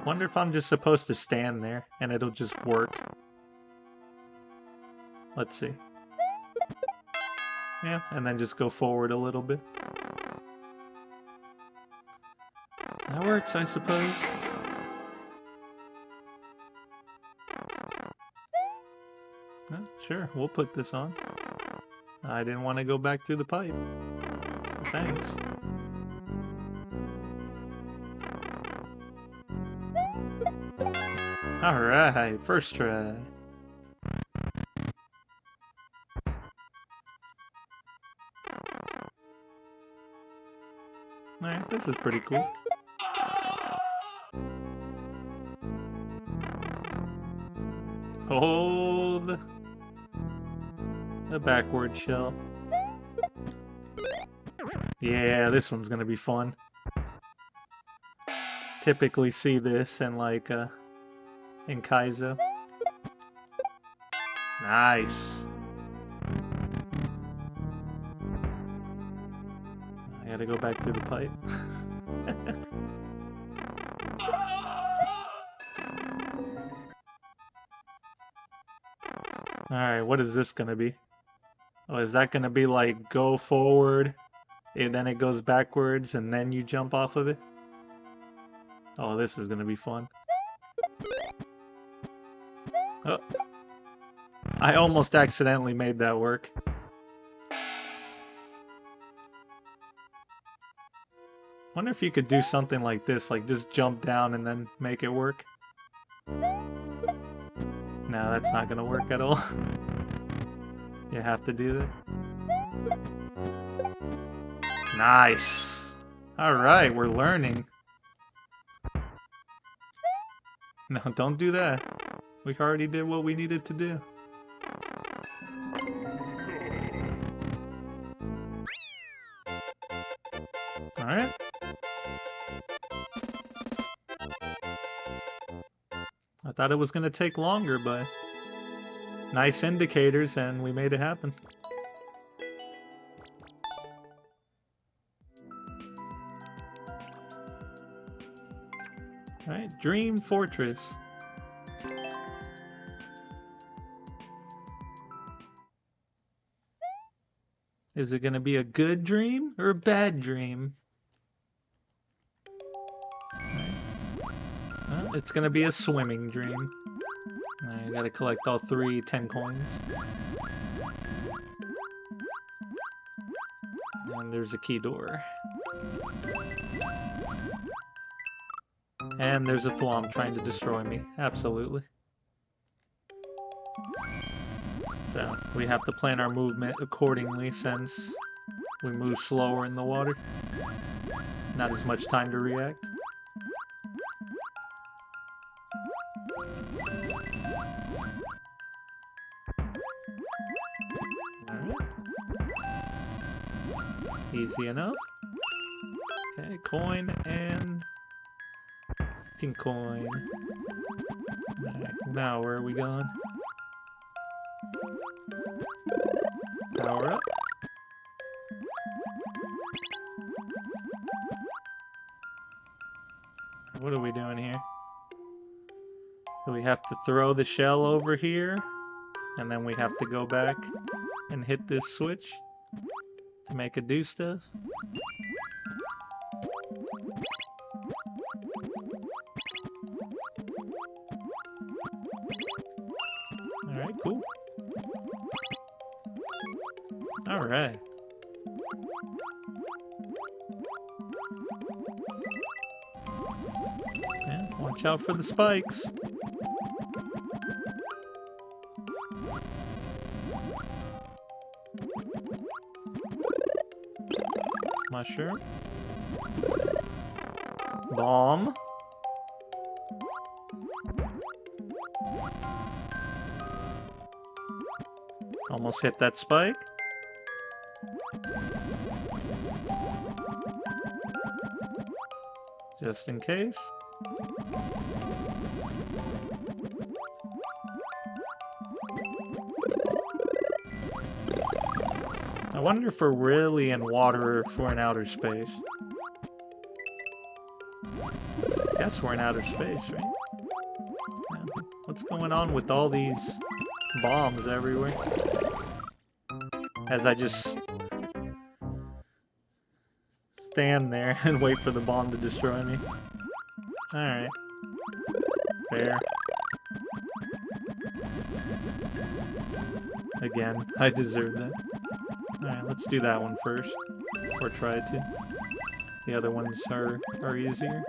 A: Wonder if I'm just supposed to stand there and it'll just work. Let's see. Yeah, and then just go forward a little bit. That works, I suppose. Oh, sure, we'll put this on. I didn't want to go back through the pipe. Thanks. Alright, first try. Alright, this is pretty cool. Hold the backward shell. Yeah, this one's gonna be fun. Typically see this in like in Kaizo. Nice. I gotta go back through the pipe. Alright, what is this gonna be? Oh, is that gonna be like go forward, and then it goes backwards, and then you jump off of it? Oh, this is gonna be fun. Oh. I almost accidentally made that work. Wonder if you could do something like this, like just jump down and then make it work. No, that's not gonna work at all. You have to do that. Nice! Alright, we're learning. No, don't do that. We already did what we needed to do. Alright. I thought it was going to take longer, but nice indicators, and we made it happen. Alright, Dream Fortress. Is it going to be a good dream or a bad dream? Well, it's going to be a swimming dream. I gotta collect all 3 10 coins. And there's a key door. And there's a Thwomp trying to destroy me. Absolutely. So, we have to plan our movement accordingly since we move slower in the water. Not as much time to react. Alright. Easy enough. Okay, coin and pink coin. Alright, now where are we going? Power up. What are we doing here? So we have to throw the shell over here, and then we have to go back and hit this switch to make it do stuff. Alright. Yeah, watch out for the spikes. Mushroom. Bomb. Almost hit that spike. Just in case. I wonder if we're really in water or if we're in outer space. Guess we're in outer space, right? Yeah. What's going on with all these bombs everywhere? As I just stand there and wait for the bomb to destroy me. Alright. Fair. Again, I deserve that. Alright, let's do that one first. Or try to. The other ones are easier.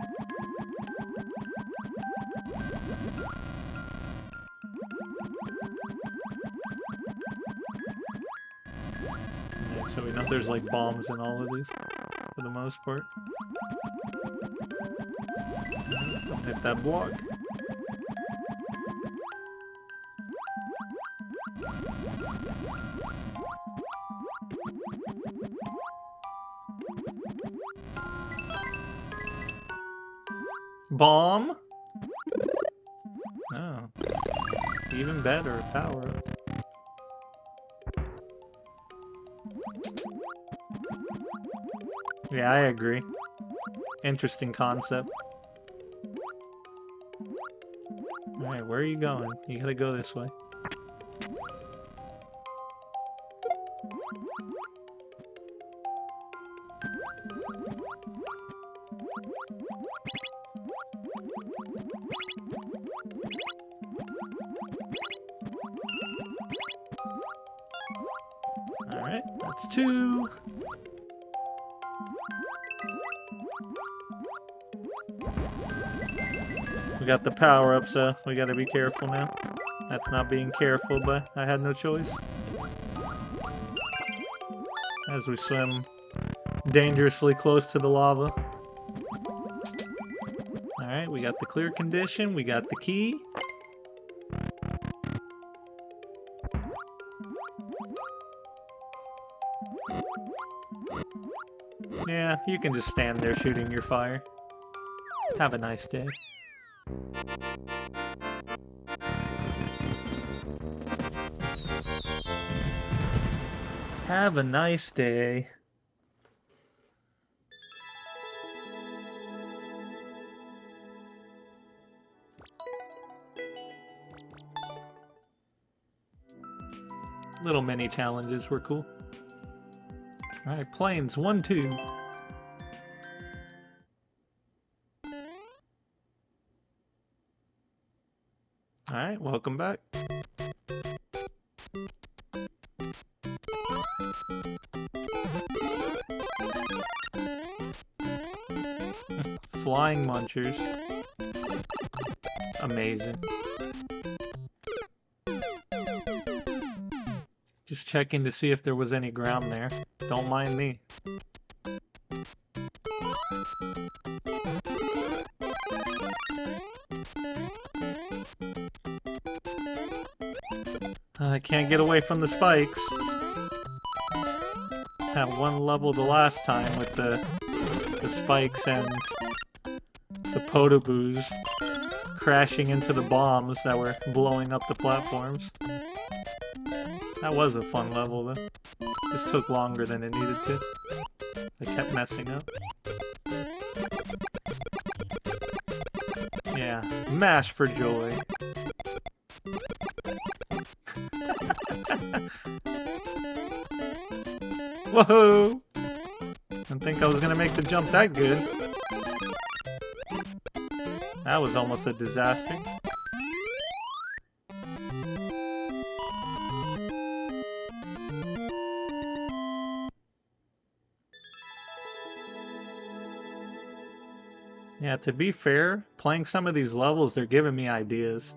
A: Yeah, so we know there's like bombs in all of these, for the most part. Hit that block. Bomb? Oh. Even better, power up. Yeah, I agree. Interesting concept. Alright, where are you going? You gotta go this way. Alright, that's 2. We got the power-up, so we gotta be careful now. That's not being careful, but I had no choice. As we swim dangerously close to the lava. Alright, we got the clear condition, we got the key. Yeah, you can just stand there shooting your fire. Have a nice day. Have a nice day. Little mini challenges were cool. Alright, planes 1, 2. Alright, welcome back. Flying munchers. Amazing. Just checking to see if there was any ground there. Don't mind me. I can't get away from the spikes. Had one level the last time with the spikes and the Podoboos crashing into the bombs that were blowing up the platforms. That was a fun level though. Just took longer than it needed to. I kept messing up. Yeah, mash for joy. Whoa! Didn't think I was gonna make the jump that good. That was almost a disaster. Yeah, to be fair, playing some of these levels, they're giving me ideas.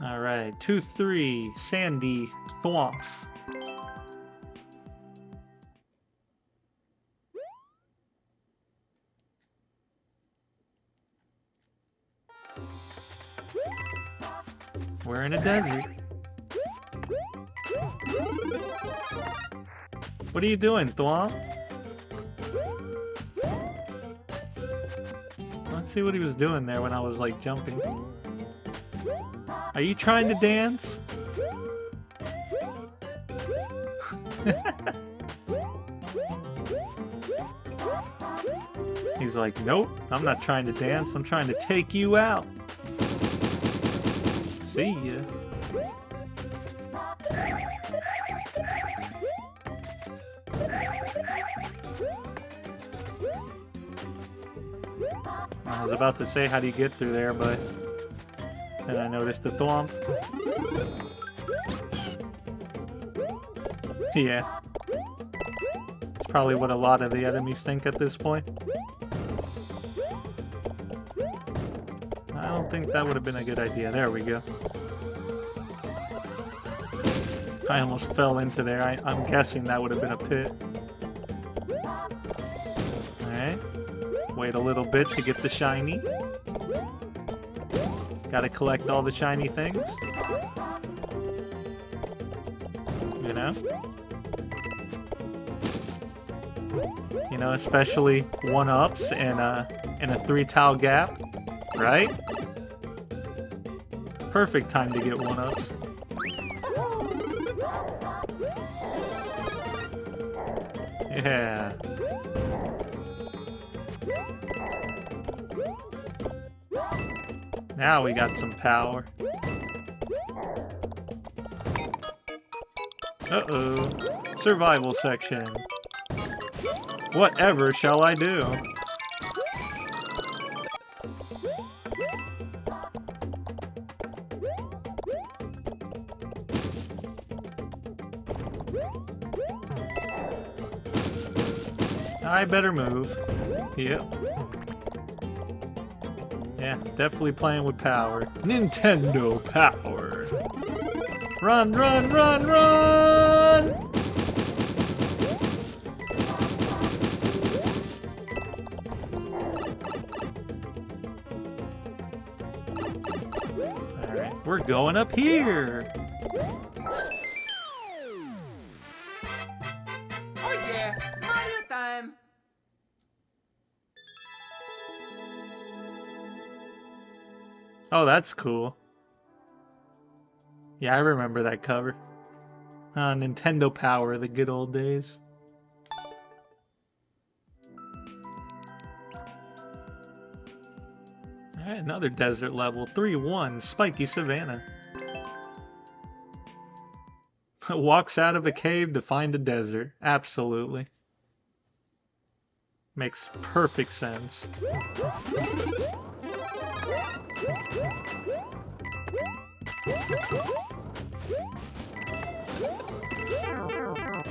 A: Alright, 2-3, Sandy Thwomps. We're in a desert. What are you doing, Thwomp? Let's see what he was doing there when I was like jumping. Are you trying to dance? He's like, nope, I'm not trying to dance, I'm trying to take you out. See ya. I was about to say, how do you get through there, but then I noticed the thwomp. Yeah. It's probably what a lot of the enemies think at this point. I don't think that would have been a good idea. There we go. I almost fell into there. I'm guessing that would have been a pit. Alright. Wait a little bit to get the shiny. Gotta collect all the shiny things. You know? You know, especially 1-ups in a 3-tile gap. Right? Perfect time to get 1-ups. Yeah. Now we got some power. Uh-oh. Survival section. Whatever shall I do? I better move. Yep. Yeah, definitely playing with power. Nintendo power. Run, run, run, run! Alright, we're going up here!
B: Oh yeah, Mario time!
A: Oh, that's cool. Yeah, I remember that cover. Nintendo Power, the good old days. Alright, another desert level. 3-1, Spiky Savannah. Walks out of a cave to find a desert. Absolutely. Makes perfect sense.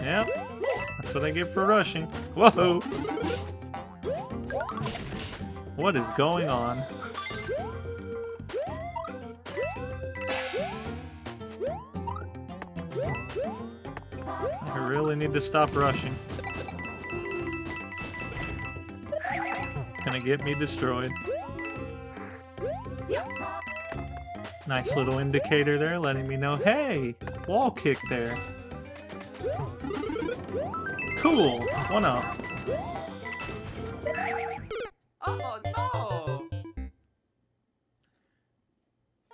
A: Yep, that's what I get for rushing. Whoa! What is going on? I really need to stop rushing. Gonna get me destroyed. Nice little indicator there letting me know, hey, wall kick there. Cool, 1-up.
B: Oh no!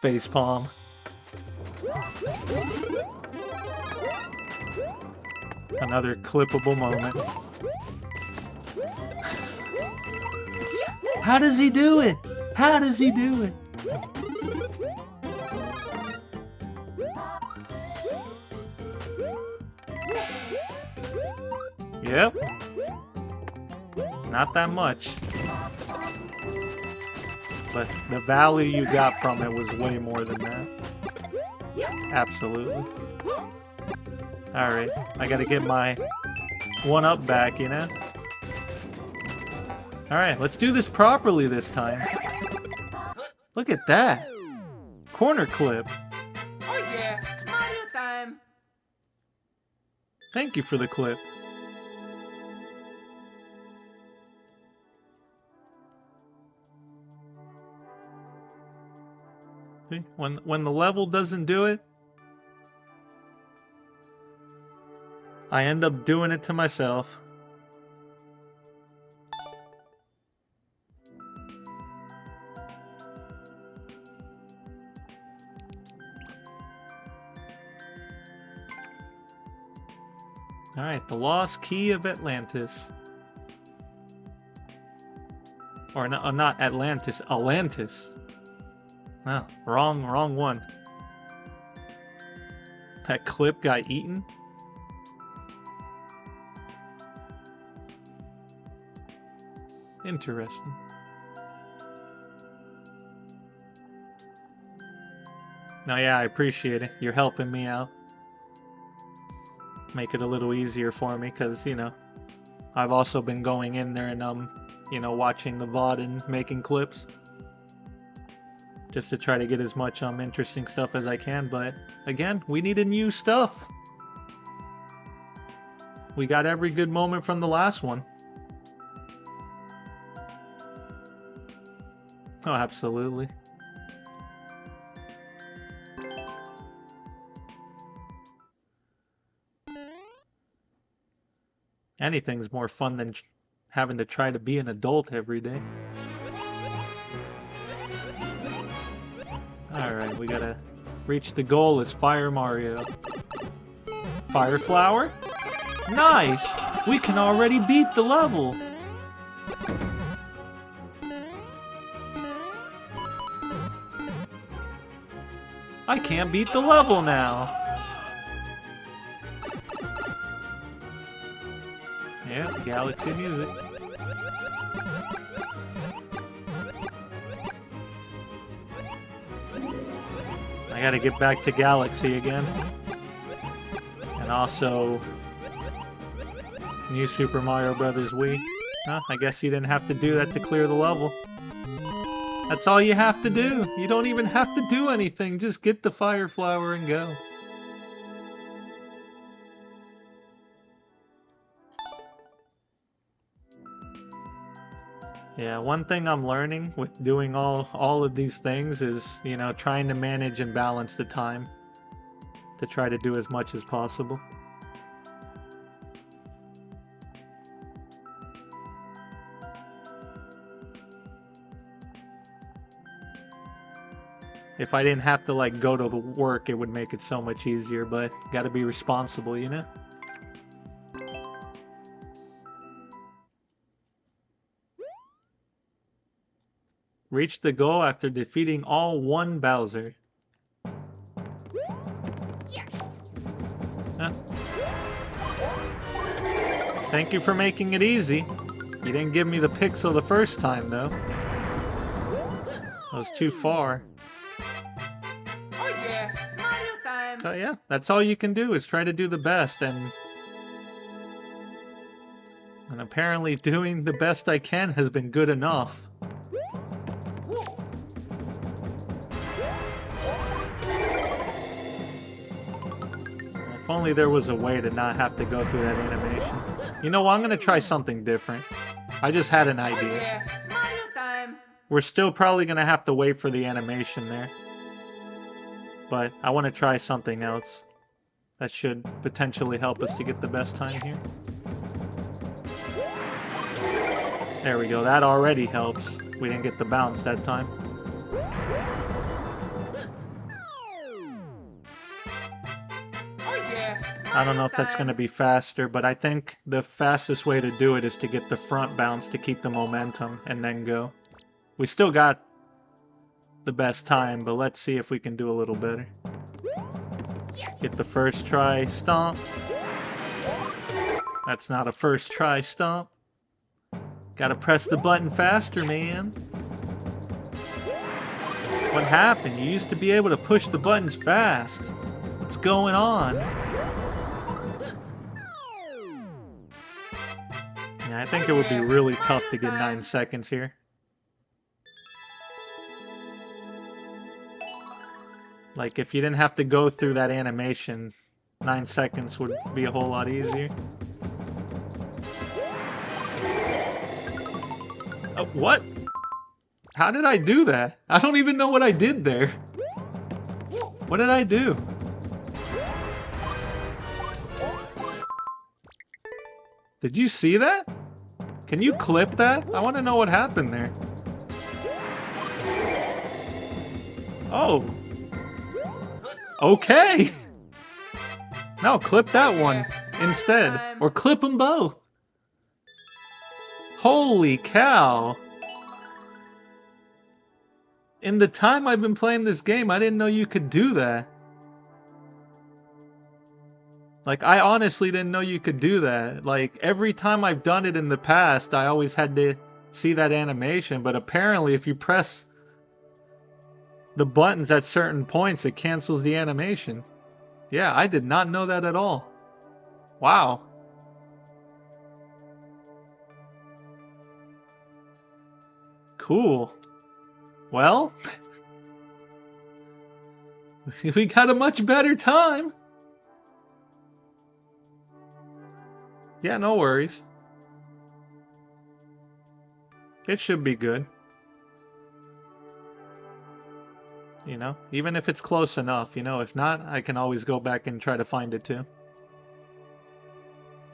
A: Facepalm. Another clippable moment. How does he do it? How does he do it? Yep. Not that much. But the value you got from it was way more than that. Absolutely. Alright, I gotta get my 1-up back, you know? Alright, let's do this properly this time. Look at that! Corner clip.
B: Oh yeah, Mario time.
A: Thank you for the clip. See? When the level doesn't do it, I end up doing it to myself. Alright, the Lost Key of Atlantis. Or no, not Atlantis, Atlantis. Oh, wrong one. That clip got eaten? Interesting. No, yeah, I appreciate it. You're helping me out. Make it a little easier for me, because, you know, I've also been going in there and, you know, watching the VOD and making clips. Just to try to get as much, interesting stuff as I can, but, again, we needed new stuff. We got every good moment from the last one. Oh, absolutely. Anything's more fun than having to try to be an adult every day. Alright, we gotta reach the goal as Fire Mario. Fire Flower? Nice! We can already beat the level! I can't beat the level now! Yeah, Galaxy music. I gotta get back to Galaxy again. And also... New Super Mario Bros. Wii. Huh, I guess you didn't have to do that to clear the level. That's all you have to do. You don't even have to do anything. Just get the Fire Flower and go. Yeah, one thing I'm learning with doing all of these things is, you know, trying to manage and balance the time to try to do as much as possible. If I didn't have to, like, go to the work, it would make it so much easier, but gotta be responsible, you know? Reach the goal after defeating all 1 Bowser. Huh? Thank you for making it easy. You didn't give me the pixel the first time, though. That was too far.
B: Oh yeah, Mario time.
A: So yeah, that's all you can do is try to do the best, and apparently doing the best I can has been good enough. If only there was a way to not have to go through that animation. You know what, I'm gonna try something different. I just had an
B: Oh
A: idea.
B: yeah, Mario time.
A: We're still probably gonna have to wait for the animation there. But I want to try something else. That should potentially help us to get the best time here. There we go, that already helps. We didn't get the bounce that time.
B: Oh yeah,
A: I don't know if
B: Mario
A: that's
B: time.
A: going to be faster, but I think the fastest way to do it is to get the front bounce to keep the momentum and then go. We still got the best time, but let's see if we can do a little better. Get the first try stomp. That's not a first try stomp. Gotta press the button faster, man. What happened? You used to be able to push the buttons fast. What's going on? Yeah, I think it would be really tough to get 9 seconds here. Like, if you didn't have to go through that animation, 9 seconds would be a whole lot easier. Oh, what? How did I do that? I don't even know what I did there. What did I do? Did you see that? Can you clip that? I want to know what happened there. Oh. Okay. No, clip that one instead. Or clip them both. Holy cow. In the time I've been playing this game, I didn't know you could do that. Like, I honestly didn't know you could do that. Like, every time I've done it in the past, I always had to see that animation. But apparently, if you press the buttons at certain points, it cancels the animation. Yeah, I did not know that at all. Wow. Cool. Well, we got a much better time. Yeah, no worries. It should be good. You know, even if it's close enough, you know, if not, I can always go back and try to find it too.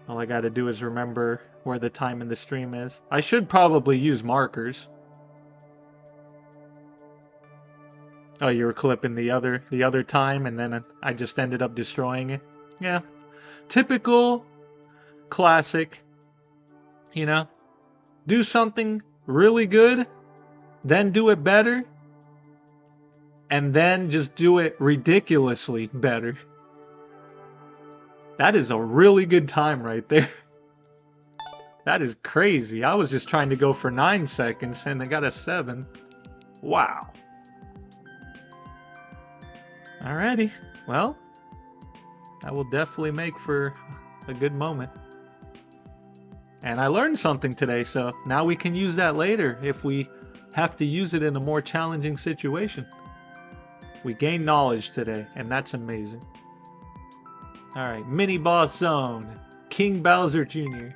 A: All I gotta do is remember where the time in the stream is. I should probably use markers. Oh, you were clipping the other time and then I just ended up destroying it. Yeah. Typical, classic, you know, do something really good, then do it better, and then just do it ridiculously better. That is a really good time right there. That is crazy. I was just trying to go for 9 seconds and I got a 7. Wow. Alrighty. Well, that will definitely make for a good moment. And I learned something today, so now we can use that later if we have to use it in a more challenging situation. We gained knowledge today, and that's amazing. Alright, mini boss zone. King Bowser Jr.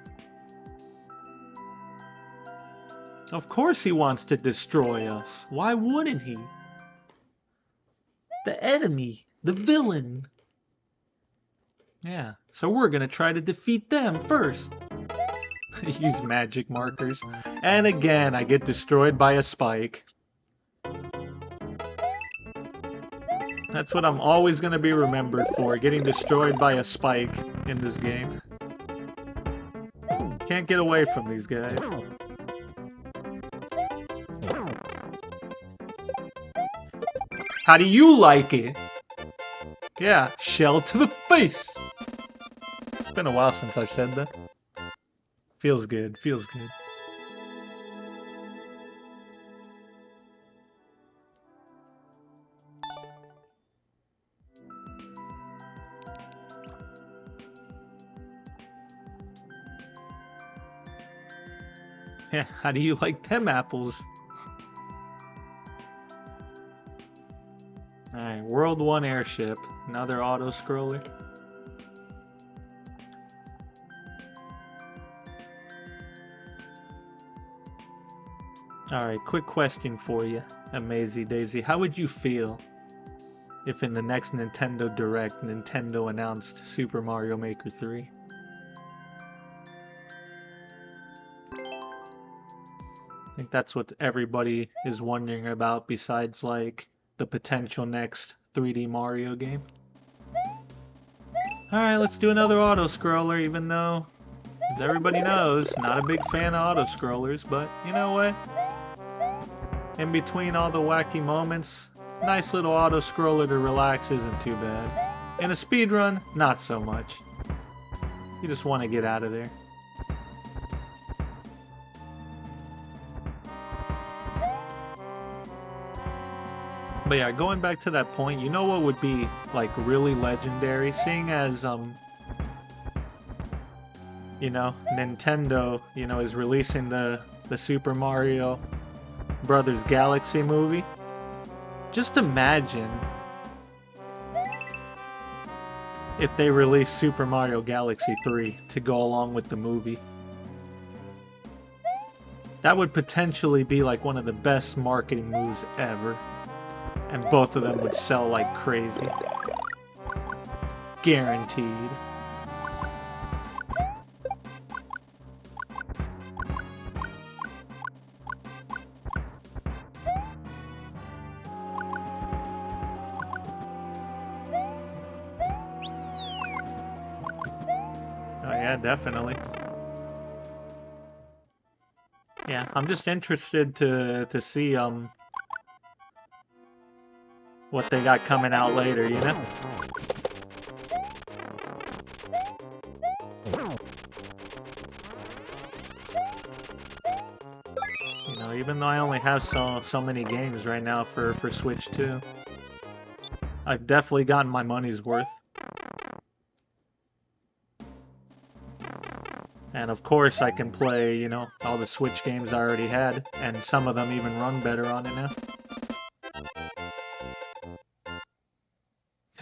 A: Of course he wants to destroy us. Why wouldn't he? The enemy, the villain. Yeah, so we're gonna try to defeat them first. Use magic markers. And again, I get destroyed by a spike. That's what I'm always gonna be remembered for, getting destroyed by a spike in this game. Can't get away from these guys. How do you like it? Yeah, shell to the face! It's been a while since I've said that. Feels good, feels good. Yeah, how do you like them apples? Alright, World 1 airship. Another auto-scroller. Alright, quick question for you, Amazy Daisy. How would you feel if in the next Nintendo Direct, Nintendo announced Super Mario Maker 3? I think that's what everybody is wondering about, besides like the potential next 3D Mario game. Alright, let's do another auto-scroller, even though, as everybody knows, not a big fan of auto-scrollers, but you know what? In between all the wacky moments, nice little auto-scroller to relax isn't too bad. In a speedrun, not so much. You just want to get out of there. But yeah, going back to that point, you know what would be like really legendary, seeing as you know, Nintendo, you know, is releasing the Super Mario Brothers Galaxy movie. Just imagine if they release Super Mario Galaxy 3 to go along with the movie. That would potentially be like one of the best marketing moves ever. And both of them would sell like crazy. Guaranteed. Oh yeah, definitely. Yeah, I'm just interested to see what they got coming out later, you know? You know, even though I only have so many games right now for Switch 2, I've definitely gotten my money's worth. And of course I can play, you know, all the Switch games I already had, and some of them even run better on it now.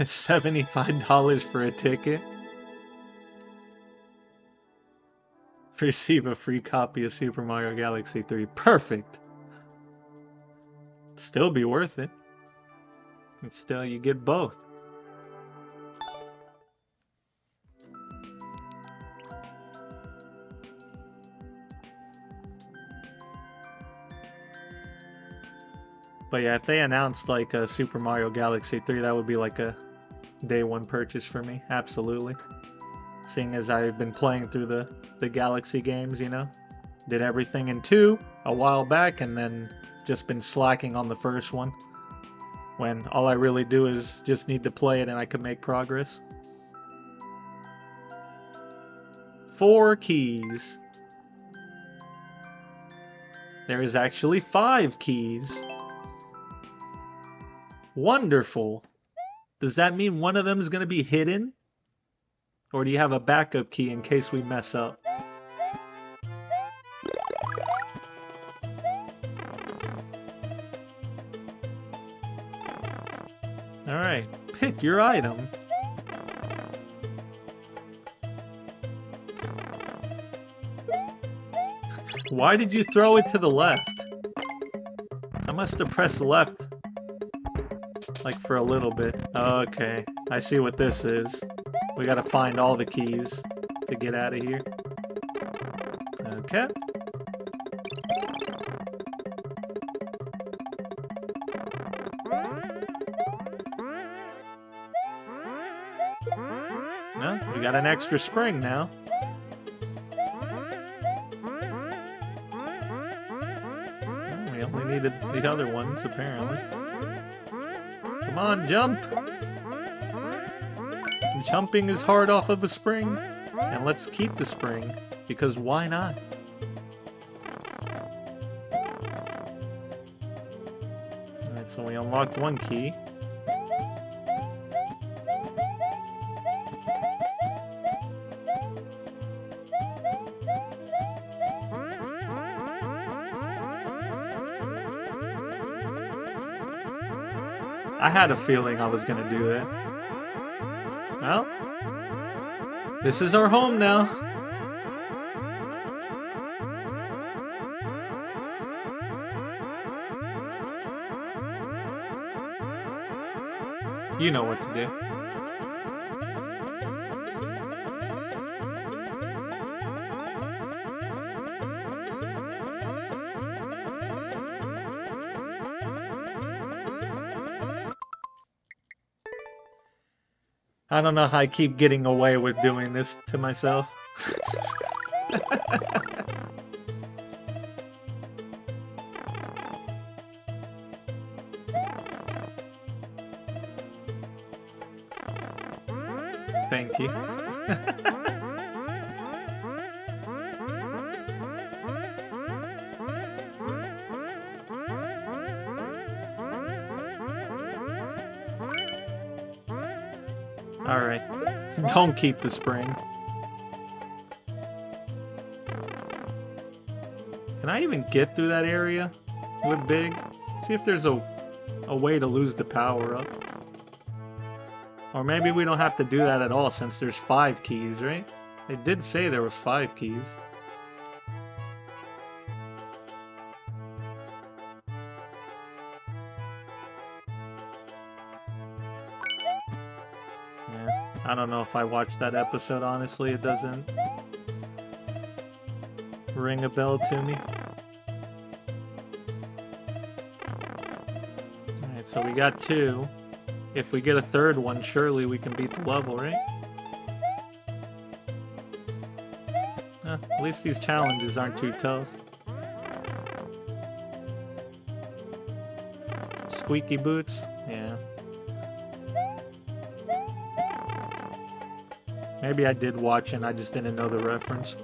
A: $75 for a ticket? Receive a free copy of Super Mario Galaxy 3. Perfect! Still be worth it. And still, you get both. But yeah, if they announced like a Super Mario Galaxy 3, that would be like a day one purchase for me. Absolutely. Seeing as I've been playing through the Galaxy games, you know. Did everything in 2 a while back and then just been slacking on the first one. When all I really do is just need to play it and I can make progress. 4 keys. There is actually 5 keys. Wonderful. Does that mean one of them is going to be hidden? Or do you have a backup key in case we mess up? Alright, pick your item. Why did you throw it to the left? I must have pressed left. Like for a little bit. Okay, I see what this is. We gotta find all the keys to get out of here. Okay. No, we got an extra spring now. Oh, we only needed the other ones, apparently. Come on, jump! Jumping is hard off of a spring. And let's keep the spring, because why not? Alright, so we unlocked one key. I had a feeling I was gonna do that. Well, this is our home now. You know what to do. I don't know how I keep getting away with doing this to myself. Thank you. Alright. Don't keep the spring. Can I even get through that area with Big? See if there's a way to lose the power up. Or maybe we don't have to do that at all since there's 5 keys, right? They did say there was 5 keys. Yeah, I don't know if I watched that episode, honestly. It doesn't ring a bell to me. Alright, so we got 2. If we get a 3rd one, surely we can beat the level, right? At least these challenges aren't too tough. Squeaky boots? Yeah. Maybe I did watch and I just didn't know the reference.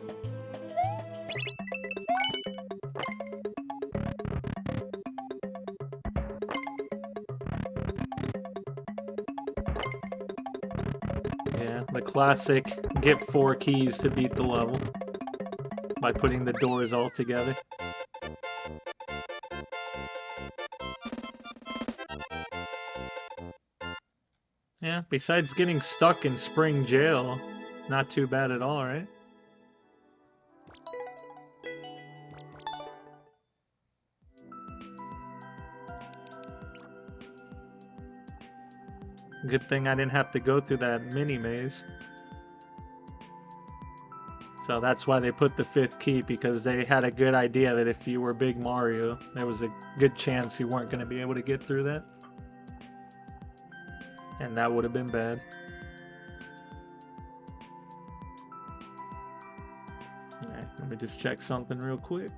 A: Yeah, the classic get 4 keys to beat the level by putting the doors all together. Yeah, besides getting stuck in Spring Jail, not too bad at all, right? Good thing I didn't have to go through that mini maze. So that's why they put the 5th key, because they had a good idea that if you were Big Mario, there was a good chance you weren't going to be able to get through that. And that would have been bad. Alright, let me just check something real quick.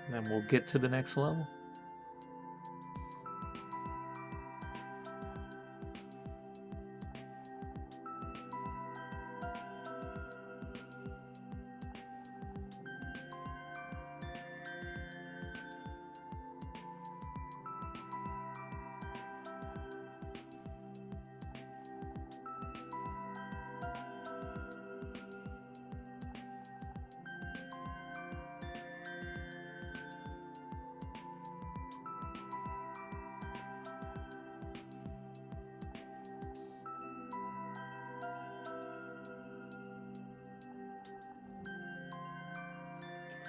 A: And then we'll get to the next level.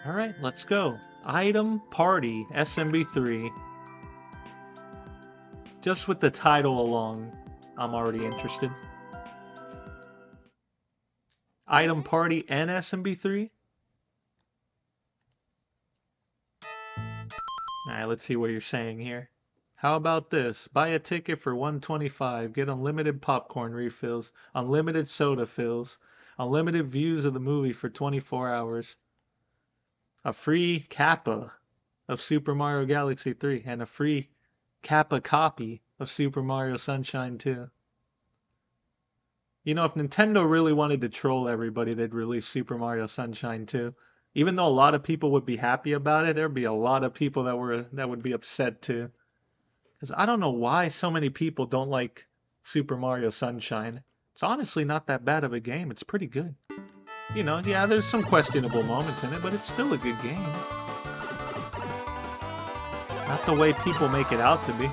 A: Alright, let's go. Item Party SMB3. Just with the title alone, I'm already interested. Item Party and SMB3? Alright, let's see what you're saying here. How about this? Buy a ticket for $125, get unlimited popcorn refills, unlimited soda fills, unlimited views of the movie for 24 hours. A free Kappa of Super Mario Galaxy 3 and a free Kappa copy of Super Mario Sunshine 2. You know, if Nintendo really wanted to troll everybody, they'd release Super Mario Sunshine 2. Even though a lot of people would be happy about it, there'd be a lot of people that would be upset too. Because I don't know why so many people don't like Super Mario Sunshine. It's honestly not that bad of a game. It's pretty good. You know, yeah, there's some questionable moments in it, but it's still a good game. Not the way people make it out to be.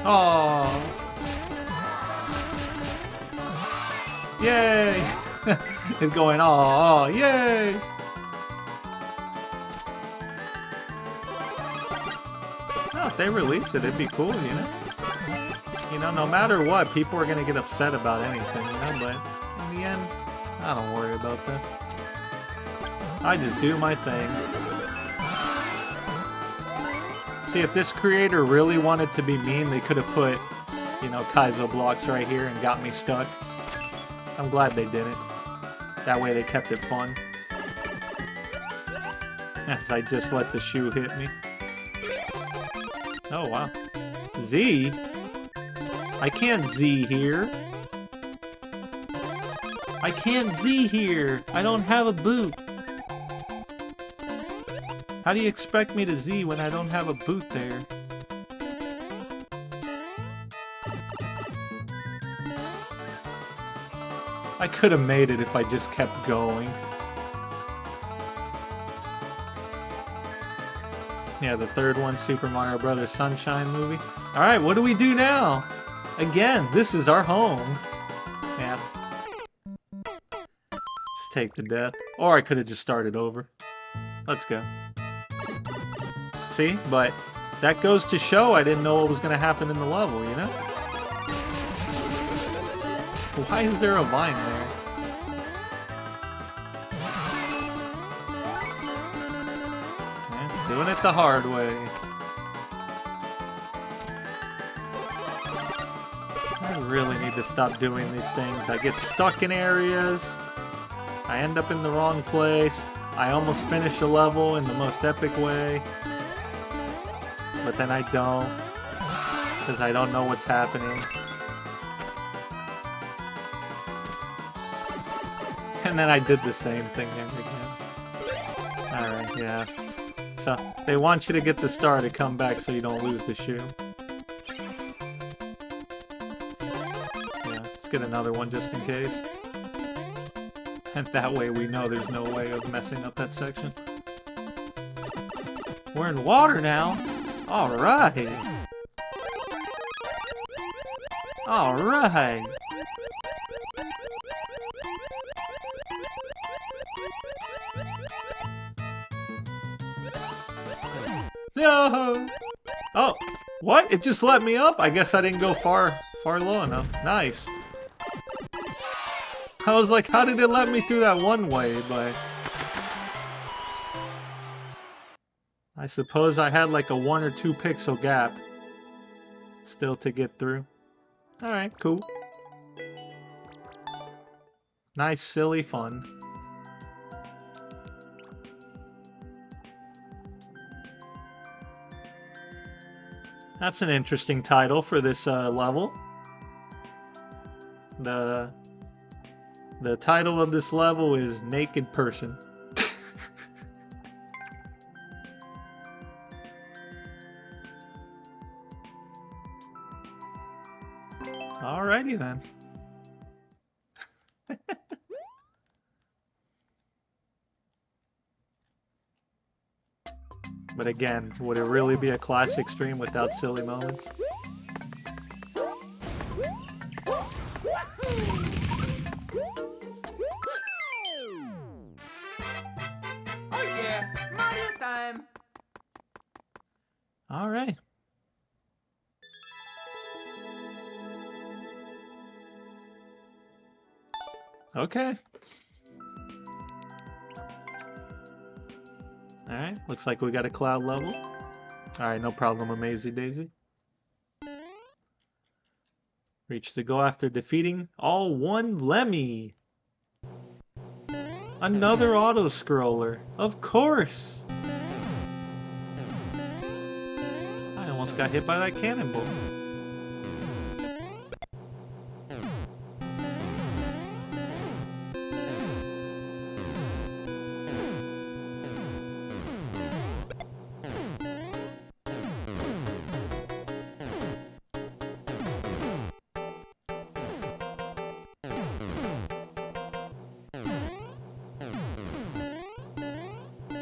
A: Oh, yay! It's going, oh, yay! Oh, if they release it, it'd be cool, you know? You know, no matter what, people are gonna get upset about anything, you know, but in the end, I don't worry about that. I just do my thing. See, if this creator really wanted to be mean, they could have put, you know, Kaizo blocks right here and got me stuck. I'm glad they didn't. That way they kept it fun. As I just let the shoe hit me. Oh, wow. Z? I can't Z here. I can't Z here. I don't have a boot. How do you expect me to Z when I don't have a boot there? I could have made it if I just kept going. Yeah, the third one, Super Mario Bros. Sunshine movie. Alright, what do we do now? Again, this is our home. Yeah. Let's take the death. Or I could have just started over. Let's go. See? But that goes to show I didn't know what was going to happen in the level, you know? Why is there a vine there? Yeah, doing it the hard way. I really need to stop doing these things. I get stuck in areas. I end up in the wrong place. I almost finish a level in the most epic way. But then I don't. Because I don't know what's happening. And then I did the same thing again. Alright, yeah. So, they want you to get the star to come back so you don't lose the shoe. Yeah, let's get another one just in case. And that way we know there's no way of messing up that section. We're in water now! Alright! Alright! No! Oh! What? It just let me up? I guess I didn't go far low enough. Nice. I was like, how did it let me through that one way? But I suppose I had like a 1 or 2 pixel gap still to get through. Alright, cool. Nice, silly fun. That's an interesting title for this level. The title of this level is Naked Person. Alrighty then. But again, would it really be a classic stream without silly moments?
B: Oh yeah, Mario time!
A: Alright. Okay. Alright, looks like we got a cloud level. Alright, no problem, Amazy Daisy. Reach the goal after defeating all one Lemmy. Another auto-scroller, of course! I almost got hit by that cannonball.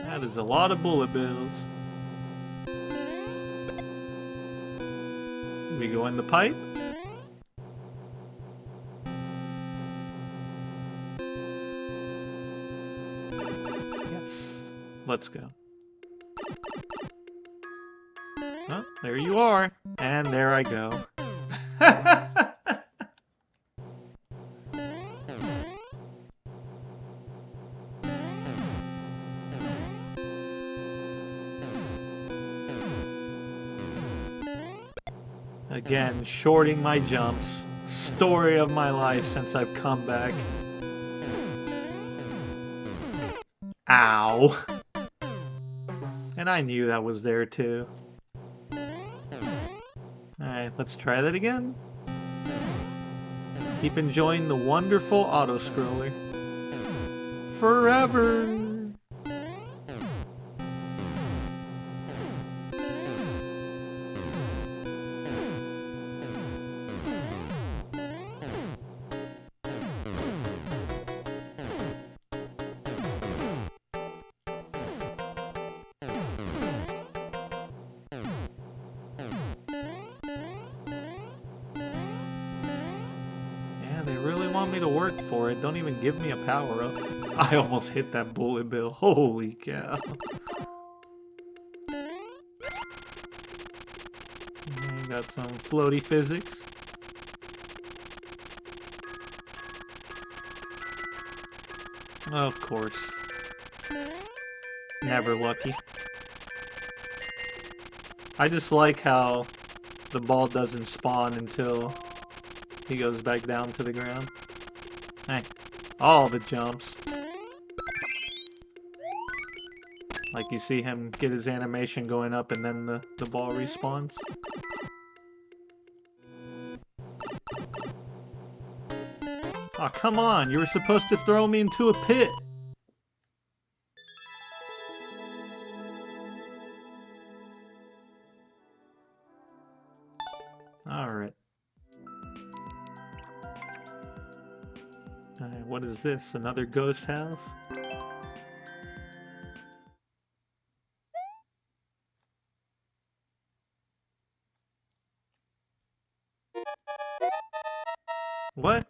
A: That is a lot of bullet bills. We go in the pipe. Yes. Let's go. Oh, there you are. And there I go. Again, shorting my jumps. Story of my life since I've come back. Ow. And I knew that was there too. Alright, let's try that again. Keep enjoying the wonderful auto-scroller. Forever! Yeah, they really want me to work for it. Don't even give me a power-up. I almost hit that bullet bill. Holy cow. Got some floaty physics. Of course. Never lucky. I just like how the ball doesn't spawn until he goes back down to the ground. Hey, all the jumps. Like you see him get his animation going up and then the ball respawns. Oh, come on, you were supposed to throw me into a pit. Alright. Alright, what is this? Another ghost house? What?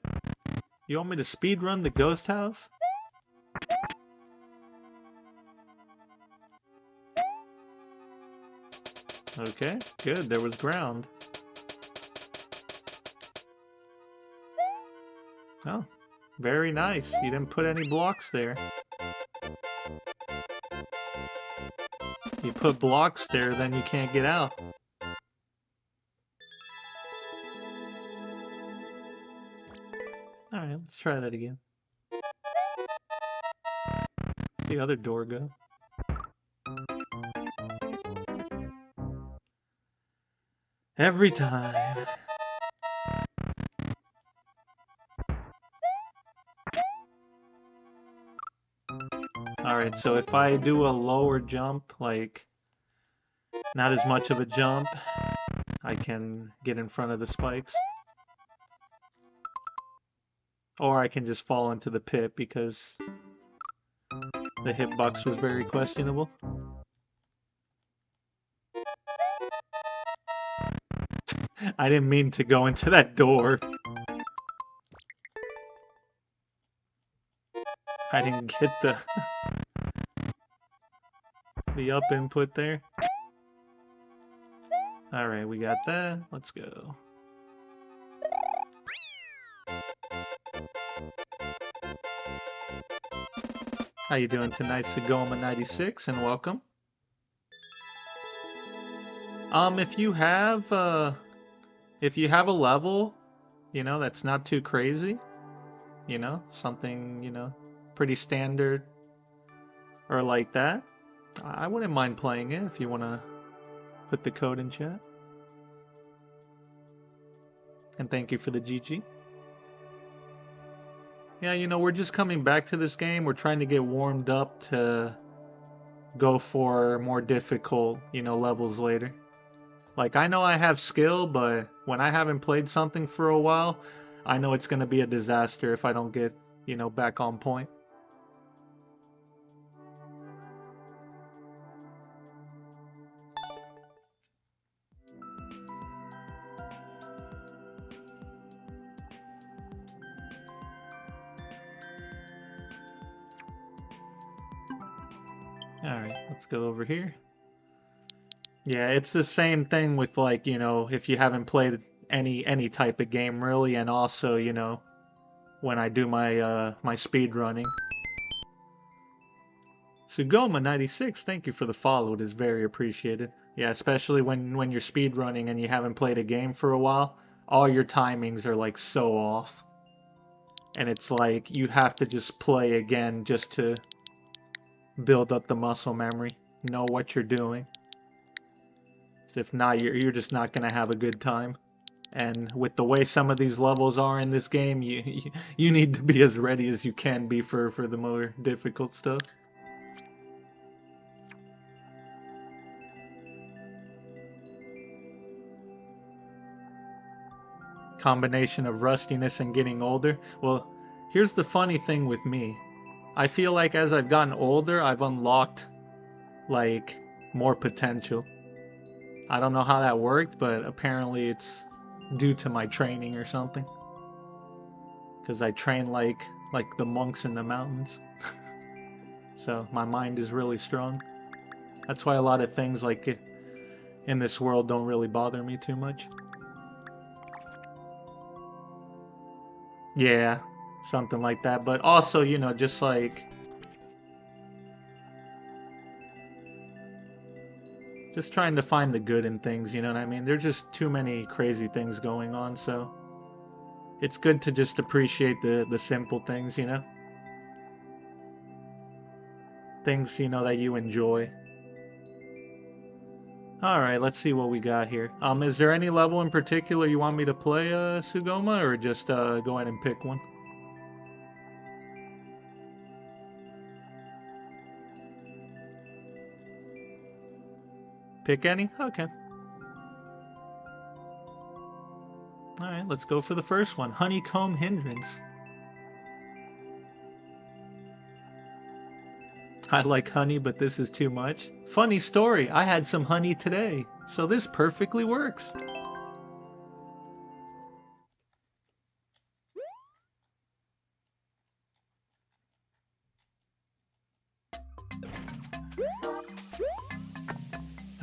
A: You want me to speedrun the ghost house? Okay, good, there was ground. Oh, very nice. You didn't put any blocks there. You put blocks there, then you can't get out. Alright, let's try that again. The other door go. Every time. Alright, so if I do a lower jump, like not as much of a jump, I can get in front of the spikes. Or I can just fall into the pit because the hitbox was very questionable. I didn't mean to go into that door. I didn't get the up input there. Alright, we got that. Let's go. How you doing tonight, Sugoma96, and welcome. If you have a level, you know, that's not too crazy, you know, something, you know, pretty standard or like that, I wouldn't mind playing it if you want to put the code in chat. And thank you for the GG. Yeah, you know, we're just coming back to this game. We're trying to get warmed up to go for more difficult, you know, levels later. Like, I know I have skill, but when I haven't played something for a while, I know it's going to be a disaster if I don't get, you know, back on point. Alright, let's go over here. Yeah, it's the same thing with, like, you know, if you haven't played any type of game really, and also, you know, when I do my my speed running. Sugoma96, thank you for the follow. It is very appreciated. Yeah, especially when you're speed running and you haven't played a game for a while, all your timings are like so off. And it's like you have to just play again just to build up the muscle memory, know what you're doing. If not, you're just not gonna have a good time. And with the way some of these levels are in this game, you need to be as ready as you can be for the more difficult stuff. Combination of rustiness and getting older. Well, here's the funny thing with me. I feel like as I've gotten older, I've unlocked like more potential. I don't know how that worked, but apparently it's due to my training or something. Because I train like the monks in the mountains. So my mind is really strong. That's why a lot of things like in this world don't really bother me too much. Yeah, something like that. But also, you know, just like... just trying to find the good in things, you know what I mean? There's just too many crazy things going on, so... it's good to just appreciate the simple things, you know? Things, you know, that you enjoy. Alright, let's see what we got here. Is there any level in particular you want me to play, Sugoma, or just go ahead and pick one? Pick any? Okay. Alright, let's go for the first one. Honeycomb Hindrance. I like honey, but this is too much. Funny story, I had some honey today, so this perfectly works.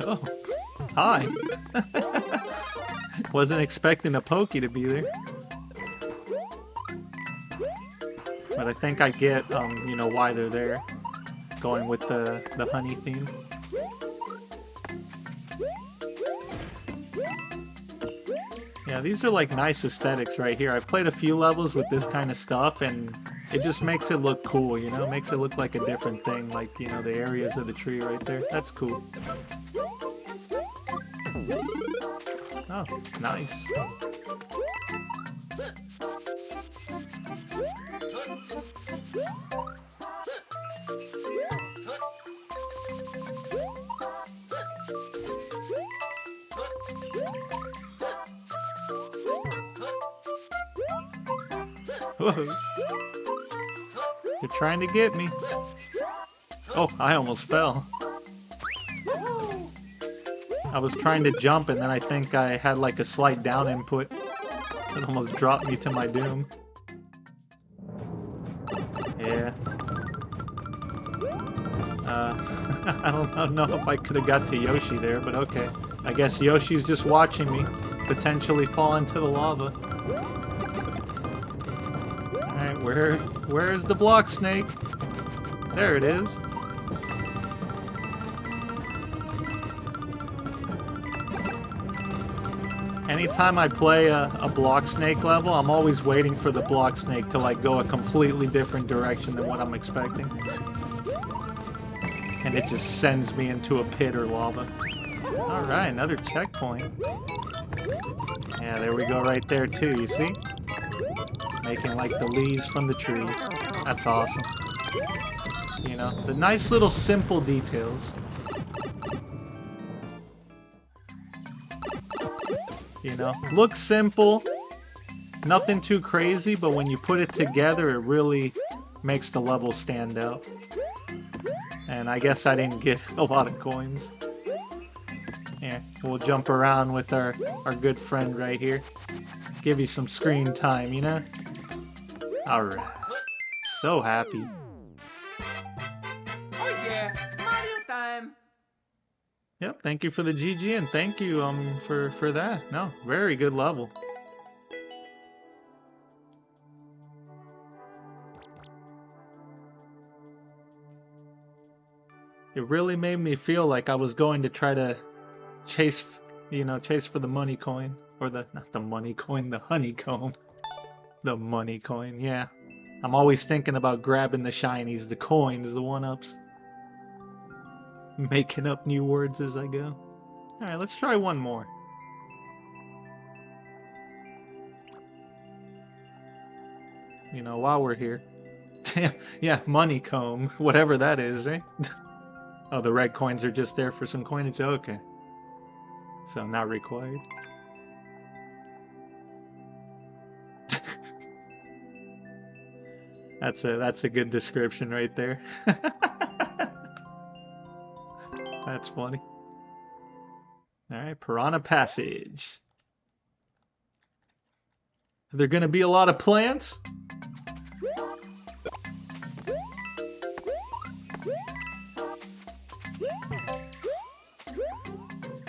A: Oh, hi. Wasn't expecting a Pokey to be there. But I think I get, you know, why they're there. Going with the honey theme. Yeah, these are like nice aesthetics right here. I've played a few levels with this kind of stuff and it just makes it look cool, you know? It makes it look like a different thing, like, you know, the areas of the tree right there. That's cool. Oh, nice. Whoa. You're trying to get me. Oh, I almost fell. I was trying to jump and then I think I had like a slight down input. It almost dropped me to my doom. Yeah. I don't know if I could have got to Yoshi there, but okay. I guess Yoshi's just watching me potentially fall into the lava. Alright, where's the block snake? There it is. Anytime I play a block snake level, I'm always waiting for the block snake to like go a completely different direction than what I'm expecting. And it just sends me into a pit or lava. Alright, another checkpoint. Yeah, there we go right there too, you see? Making like the leaves from the tree. That's awesome. You know, the nice little simple details. You know, looks simple, nothing too crazy, but when you put it together, it really makes the level stand out. And I guess I didn't get a lot of coins. Yeah, we'll jump around with our good friend right here. Give you some screen time, you know? Alright. So happy.
B: Oh yeah, Mario time!
A: Yep, thank you for the GG and thank you for that. No, very good level. It really made me feel like I was going to try to chase, you know, chase for the money coin. Or not the money coin, the honeycomb. The money coin, yeah. I'm always thinking about grabbing the shinies, the coins, the one-ups. Making up new words as I go. Alright, let's try one more. You know, while we're here. Yeah, money comb, whatever that is, right? Oh, the red coins are just there for some coinage? Okay. So, not required. That's a good description right there. That's funny. Alright, Piranha Passage. Are there gonna be a lot of plants?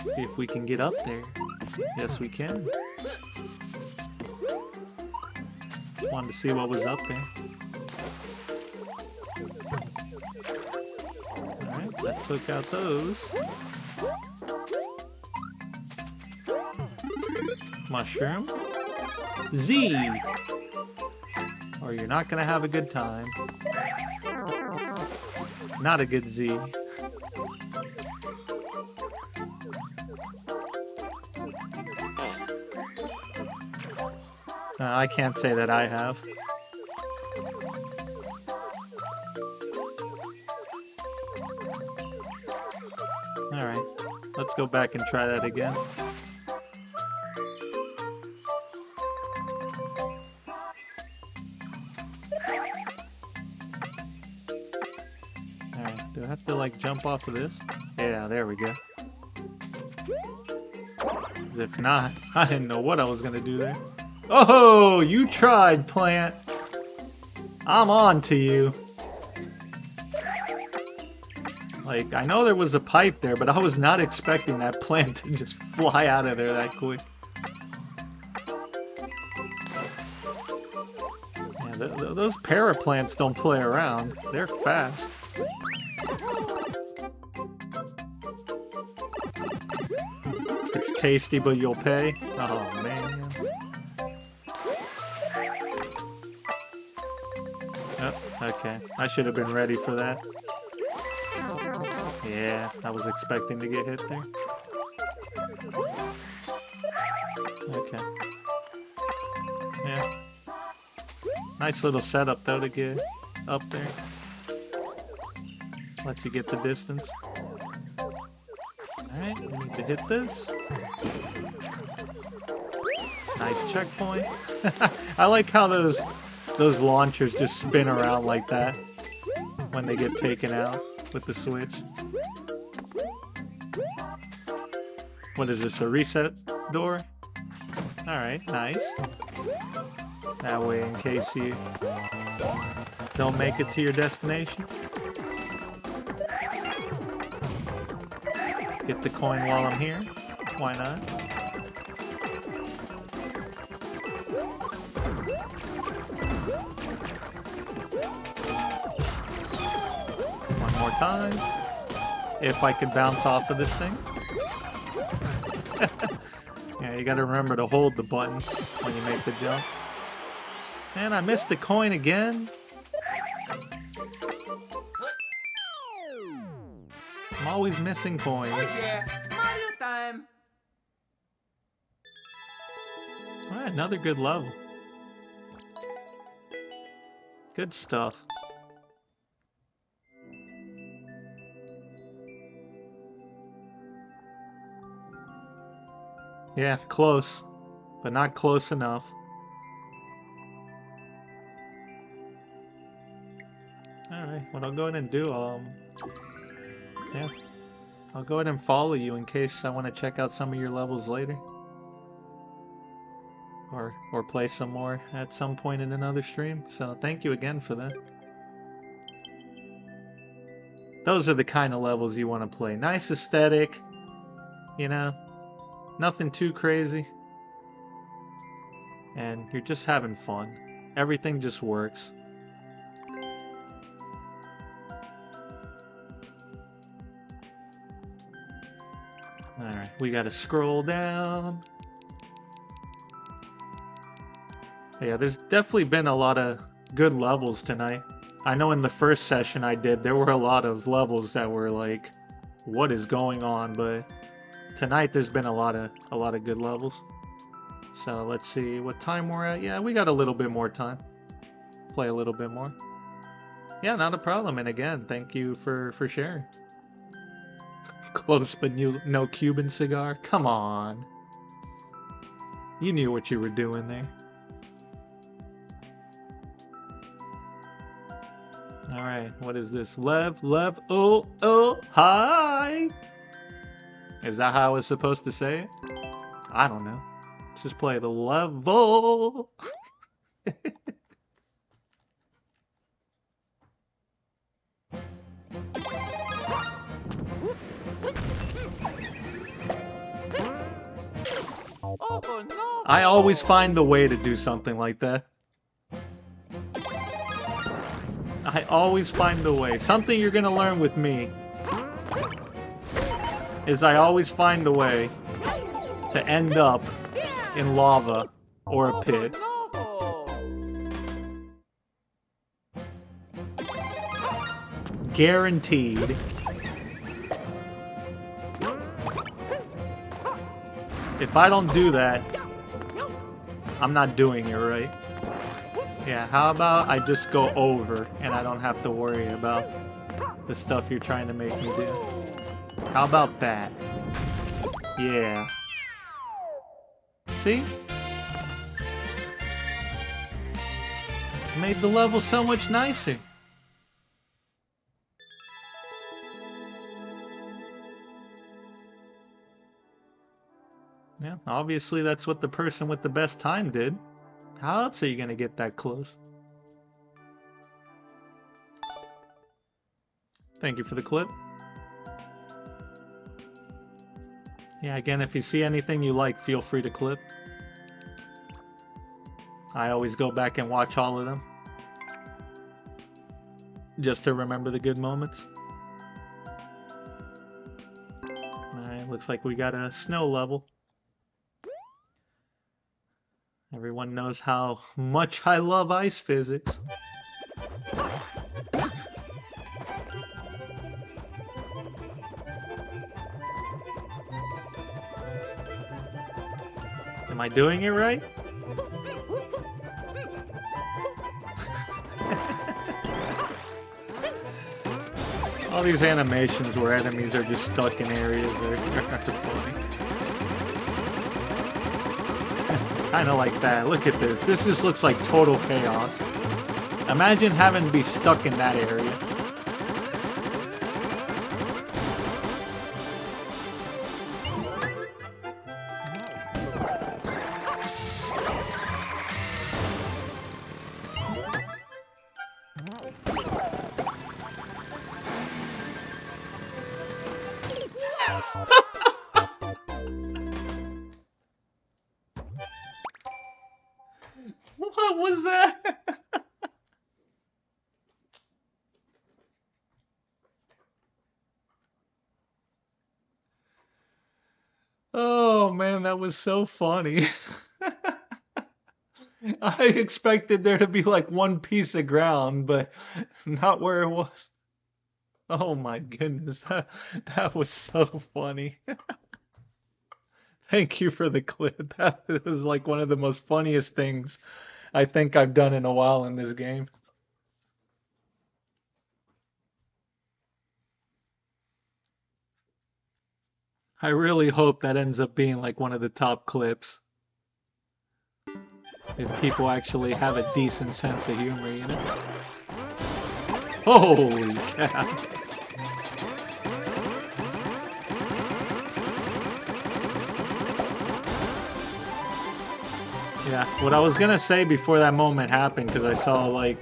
A: See if we can get up there. Yes, we can. Wanted to see what was up there. Alright, that took out those. Mushroom. Z! Or you're not gonna have a good time. Not a good Z. I can't say that I have. Alright, let's go back and try that again. Alright, do I have to like jump off of this? Yeah, there we go. 'Cause if not, I didn't know what I was gonna do there. Oh, you tried, plant. I'm on to you. Like, I know there was a pipe there, but I was not expecting that plant to just fly out of there that quick. Yeah, those paraplants don't play around. They're fast. It's tasty, but you'll pay. Oh, man. Oh, okay. I should have been ready for that. Yeah, I was expecting to get hit there. Okay. Yeah. Nice little setup though to get up there. Lets you get the distance. Alright, we need to hit this. Nice checkpoint. I like how those launchers just spin around like that when they get taken out with the switch. What is this, a reset door? Alright, nice. That way, in case you don't make it to your destination. Get the coin while I'm here. Why not? One more time. If I could bounce off of this thing. Yeah, you gotta remember to hold the button when you make the jump. Man, I missed the coin again. I'm always missing coins.
B: Oh yeah, Mario time.
A: Alright, another good level. Good stuff. Yeah, close, but not close enough. Alright, what I'll go ahead and do, yeah, I'll go ahead and follow you in case I want to check out some of your levels later. Or play some more at some point in another stream. So thank you again for that. Those are the kind of levels you want to play. Nice aesthetic, you know, nothing too crazy. And you're just having fun. Everything just works. Alright, we gotta scroll down. Yeah, there's definitely been a lot of good levels tonight. I know in the first session I did, there were a lot of levels that were like, what is going on? But tonight there's been a lot of good levels. So let's see what time we're at. Yeah, we got a little bit more time. Play a little bit more. Yeah, not a problem. And again, thank you for sharing. Close but no Cuban cigar. Come on. You knew what you were doing there. Alright, what is this? Oh, hi! Is that how I was supposed to say it? I don't know. Let's just play the level.
B: Oh no!
A: I always find a way to do something like that. I always find a way. Something you're gonna learn with me is I always find a way to end up in lava or a pit.
B: Oh
A: Guaranteed. If I don't do that, I'm not doing it right. Yeah, how about I just go over and I don't have to worry about the stuff you're trying to make me do? How about that? Yeah. See? Made the level so much nicer. Yeah, obviously that's what the person with the best time did. How else are you gonna get that close? Thank you for the clip. Yeah, again, if you see anything you like, feel free to clip. I always go back and watch all of them. Just to remember the good moments. Alright, looks like we got a snow level. Everyone knows how much I love ice physics. Am I doing it right? All these animations where enemies are just stuck in areas are funny. Kinda like that. Look at this. This just looks like total chaos. Imagine having to be stuck in that area. What was that? Oh man, that was so funny. I expected there to be like one piece of ground, but not where it was. Oh my goodness, that was so funny. Thank you for the clip. That was like one of the most funniest things I think I've done in a while in this game. I really hope that ends up being like one of the top clips. If people actually have a decent sense of humor, you know? Holy cow. Yeah, what I was gonna say before that moment happened, because I saw like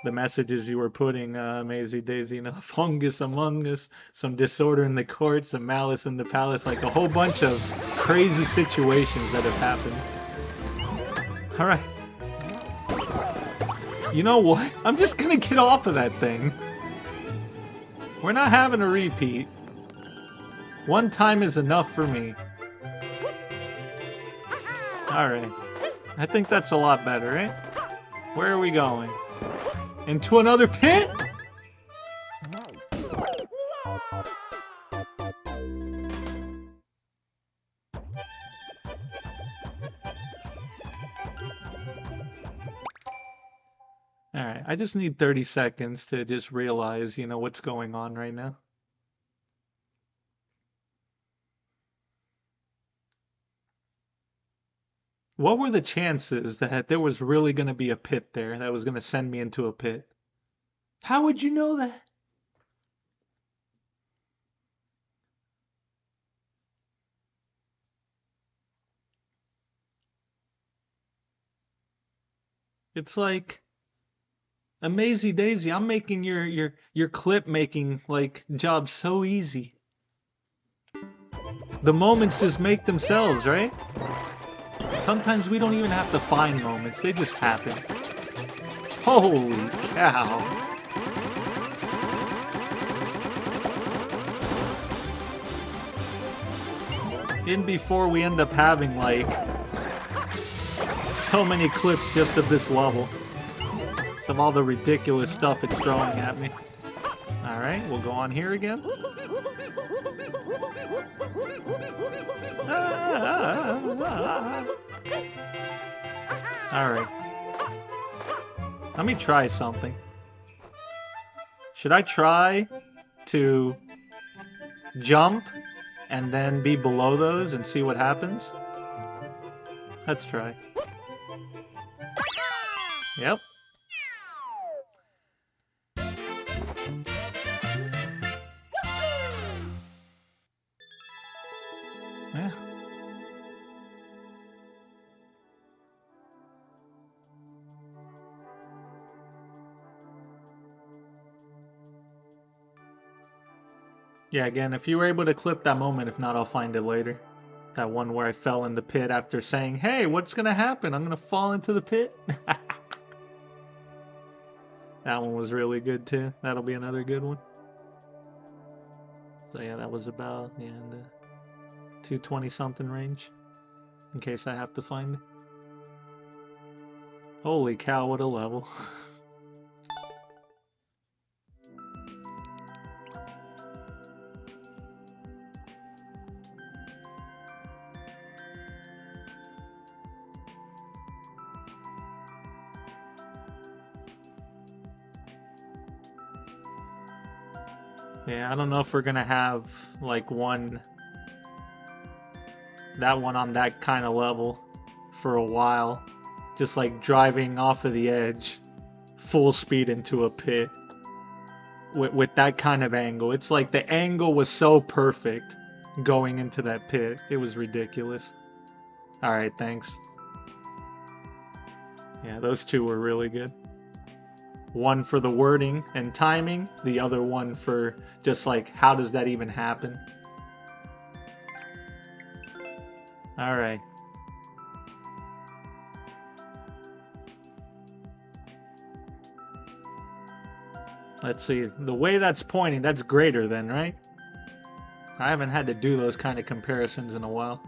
A: the messages you were putting, Maisie Daisy, you know, fungus among us, some disorder in the court, some malice in the palace, like a whole bunch of crazy situations that have happened. Alright. You know what? I'm just gonna get off of that thing. We're not having a repeat. One time is enough for me. Alright. I think that's a lot better, right? Where are we going? Into another pit? Alright, I just need 30 seconds to just realize, you know, what's going on right now. What were the chances that there was really going to be a pit there that was going to send me into a pit? How would you know that? It's like Amazy Daisy. I'm making your clip making like job so easy. The moments just make themselves, right? Sometimes we don't even have to find moments, they just happen. Holy cow. In before we end up having like so many clips just of this level. Of all the ridiculous stuff it's throwing at me. Alright, we'll go on here again. Alright. Let me try something. Should I try to jump and then be below those and see what happens? Let's try. Yep. Yeah. Yeah, again, if you were able to clip that moment, if not, I'll find it later. That one where I fell in the pit after saying, hey, what's gonna happen? I'm gonna fall into the pit? That one was really good too. That'll be another good one. So yeah, that was about in the 220 something range. In case I have to find it. Holy cow, what a level. Yeah, I don't know if we're gonna have like that one on that kind of level for a while. Just like driving off of the edge, full speed into a pit with that kind of angle. It's like the angle was so perfect going into that pit. It was ridiculous. Alright, thanks. Yeah, those two were really good. One for the wording and timing, the other one for just like, how does that even happen? Alright. Let's see, the way that's pointing, that's greater than, right? I haven't had to do those kind of comparisons in a while.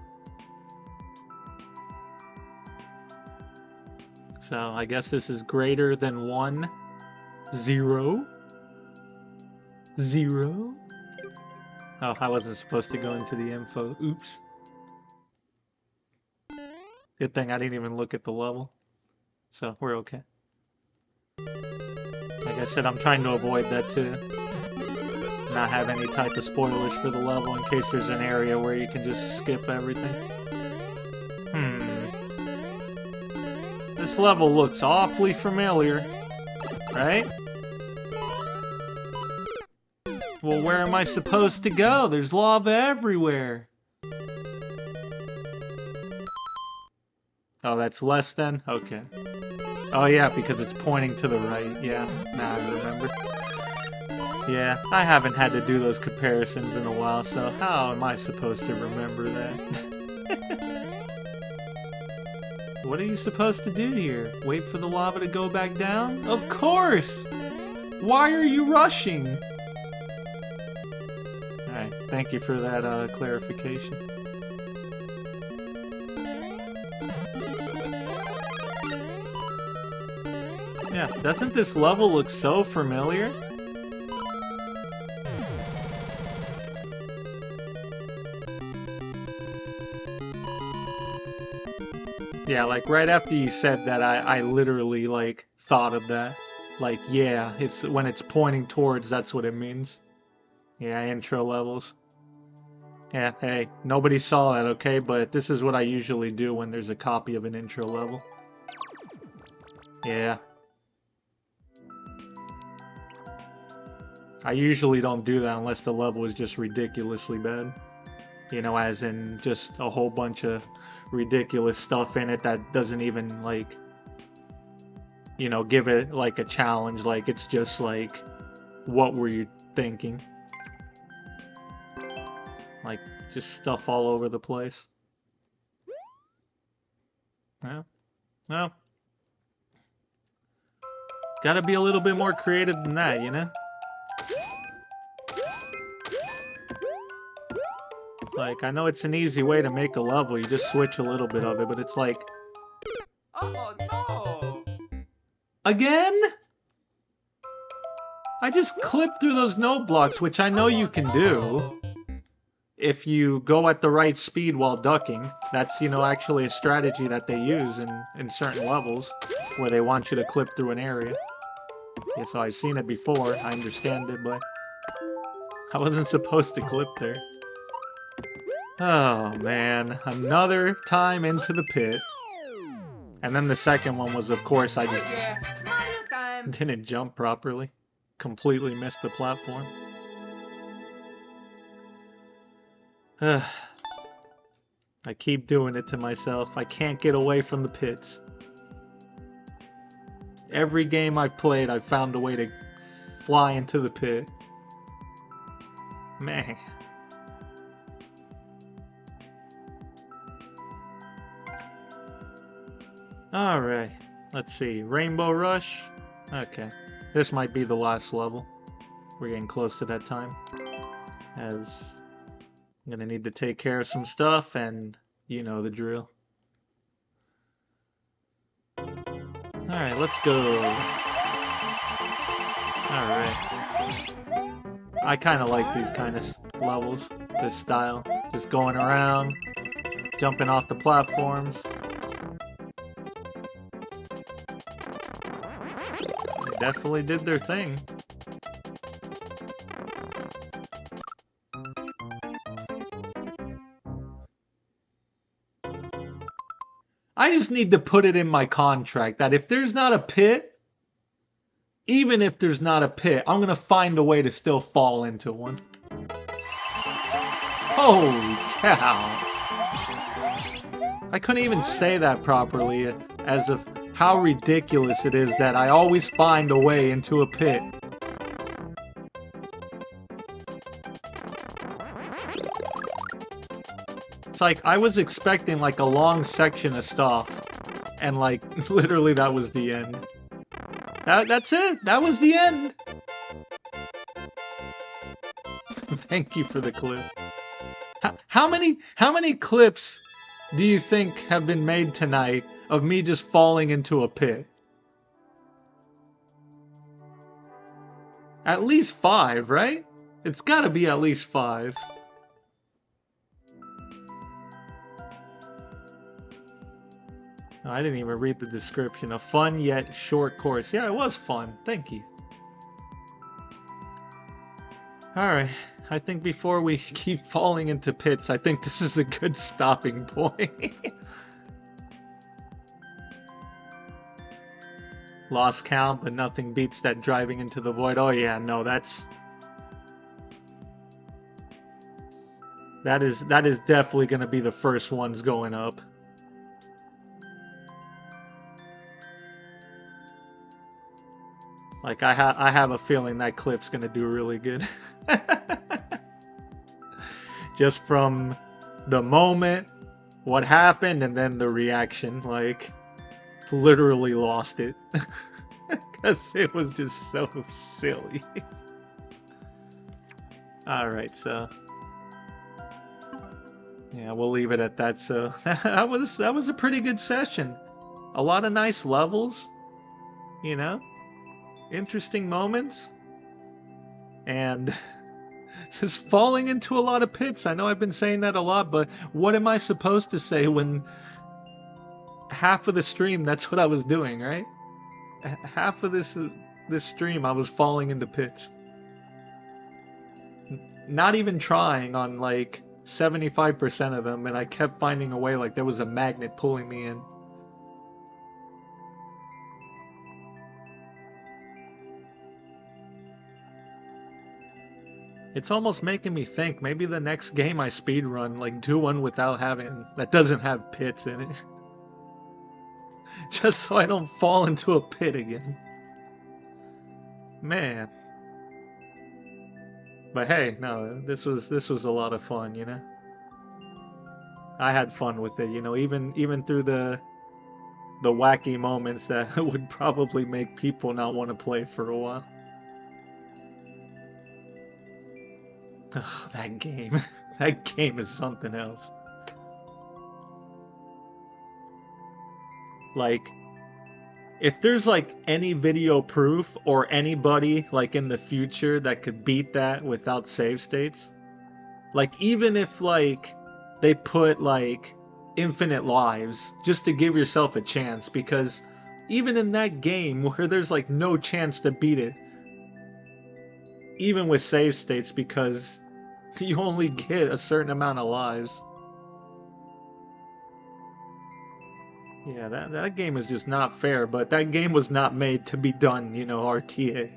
A: So I guess this is greater than 1, 0, 0. Oh, I wasn't supposed to go into the info. Oops. Good thing I didn't even look at the level. So we're okay. Like I said, I'm trying to avoid that too. Not have any type of spoilers for the level in case there's an area where you can just skip everything. This level looks awfully familiar, right? Well, where am I supposed to go? There's lava everywhere. Oh, that's less than? Okay. Oh yeah, because it's pointing to the right. Yeah, now I remember. Yeah, I haven't had to do those comparisons in a while, so how am I supposed to remember that? What are you supposed to do here? Wait for the lava to go back down? Of course! Why are you rushing? Alright, thank you for that clarification. Yeah, doesn't this level look so familiar? Yeah, like right after you said that, I literally like thought of that. Like, yeah, it's when it's pointing towards, that's what it means. Yeah, intro levels. Yeah, hey, nobody saw that, okay? But this is what I usually do when there's a copy of an intro level. Yeah. I usually don't do that unless the level is just ridiculously bad. You know, as in just a whole bunch of ridiculous stuff in it that doesn't even, like, you know, give it, like, a challenge. Like, it's just, like, what were you thinking? Like, just stuff all over the place. Yeah. Well, gotta be a little bit more creative than that, you know? Like, I know it's an easy way to make a level, you just switch a little bit of it, but it's like...
B: Oh no!
A: Again? I just clipped through those note blocks, which I know you can do if you go at the right speed while ducking. That's, you know, actually a strategy that they use in certain levels where they want you to clip through an area. Yeah, so I've seen it before, I understand it, but I wasn't supposed to clip there. Oh man, another time into the pit. And then the second one was, of course, I just
B: Mario time!
A: didn't jump properly. Completely missed the platform. I keep doing it to myself. I can't get away from the pits. Every game I've played, I've found a way to fly into the pit. Man. Alright, let's see. Rainbow Rush. Okay, this might be the last level. We're getting close to that time. As I'm gonna need to take care of some stuff, and you know the drill. Alright, let's go. Alright. I kind of like these kind of levels, this style. Just going around, jumping off the platforms. They definitely did their thing. I just need to put it in my contract that if there's not a pit, even if there's not a pit, I'm going to find a way to still fall into one. Holy cow. I couldn't even say that properly as of how ridiculous it is that I always find a way into a pit. It's like I was expecting like a long section of stuff, and like literally that was the end. That's it. That was the end. Thank you for the clip. How many clips do you think have been made tonight of me just falling into a pit? At least 5, right? It's got to be at least 5. Oh, I didn't even read the description. A fun yet short course. Yeah, it was fun. Thank you. Alright, I think before we keep falling into pits, I think this is a good stopping point. Lost count, but nothing beats that driving into the void. Oh yeah, no, that is definitely going to be the first ones going up. Like I have a feeling that clip's gonna do really good. Just from the moment, what happened, and then the reaction, like literally lost it. Because it was just so silly. Alright, so yeah, we'll leave it at that. So that was a pretty good session. A lot of nice levels, you know? Interesting moments, and just falling into a lot of pits. I know I've been saying that a lot, but what am I supposed to say when half of the stream that's what I was doing, right? Half of this stream I was falling into pits. Not even trying on like 75% of them, and I kept finding a way, like there was a magnet pulling me in. It's almost making me think maybe the next game I speedrun, like do one without having, that doesn't have pits in it. Just so I don't fall into a pit again. Man. But hey, no, this was a lot of fun, you know? I had fun with it, you know, even through the wacky moments that would probably make people not want to play for a while. Ugh, that game. That game is something else. Like, if there's like any video proof or anybody like in the future that could beat that without save states, like even if like they put like infinite lives just to give yourself a chance, because even in that game where there's like no chance to beat it, even with save states, because you only get a certain amount of lives. Yeah, that game is just not fair, but that game was not made to be done, you know, RTA.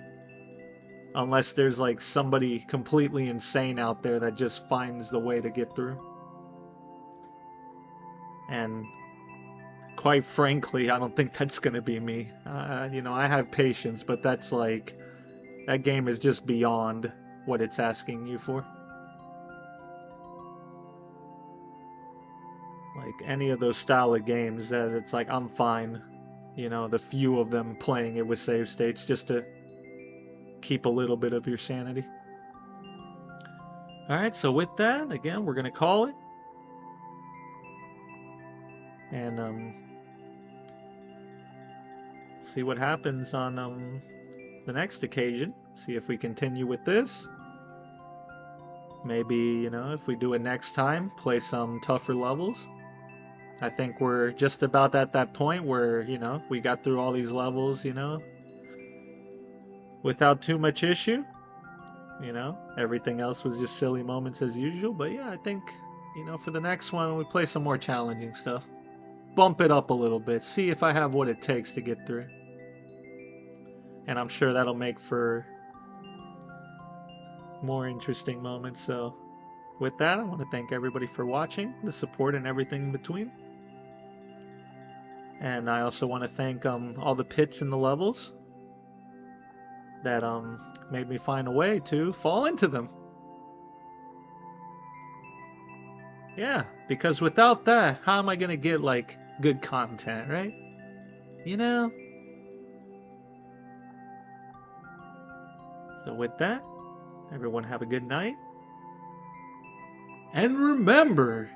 A: Unless there's like somebody completely insane out there that just finds the way to get through. And quite frankly, I don't think that's gonna be me. You know, I have patience, but that's like, that game is just beyond what it's asking you for. Like any of those style of games, that it's like I'm fine, you know, the few of them playing it with save states just to keep a little bit of your sanity. Alright, so with that, again, we're gonna call it. And see what happens on the next occasion. See if we continue with this. Maybe, you know, if we do it next time, play some tougher levels. I think we're just about at that point where, you know, we got through all these levels, you know, without too much issue. You know, everything else was just silly moments as usual. But yeah, I think, you know, for the next one, we play some more challenging stuff. Bump it up a little bit. See if I have what it takes to get through. And I'm sure that'll make for more interesting moments. So with that, I want to thank everybody for watching, the support and everything in between. And I also want to thank all the pits in the levels that made me find a way to fall into them. Yeah, because without that, how am I gonna get like good content, right? You know? So with that, everyone have a good night. And remember,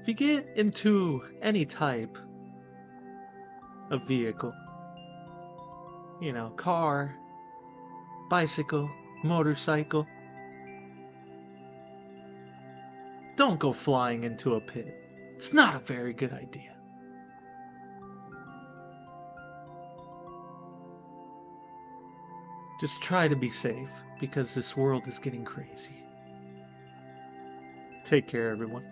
A: if you get into any type of vehicle, you know, car, bicycle, motorcycle, don't go flying into a pit. It's not a very good idea. Just try to be safe, because this world is getting crazy. Take care, everyone.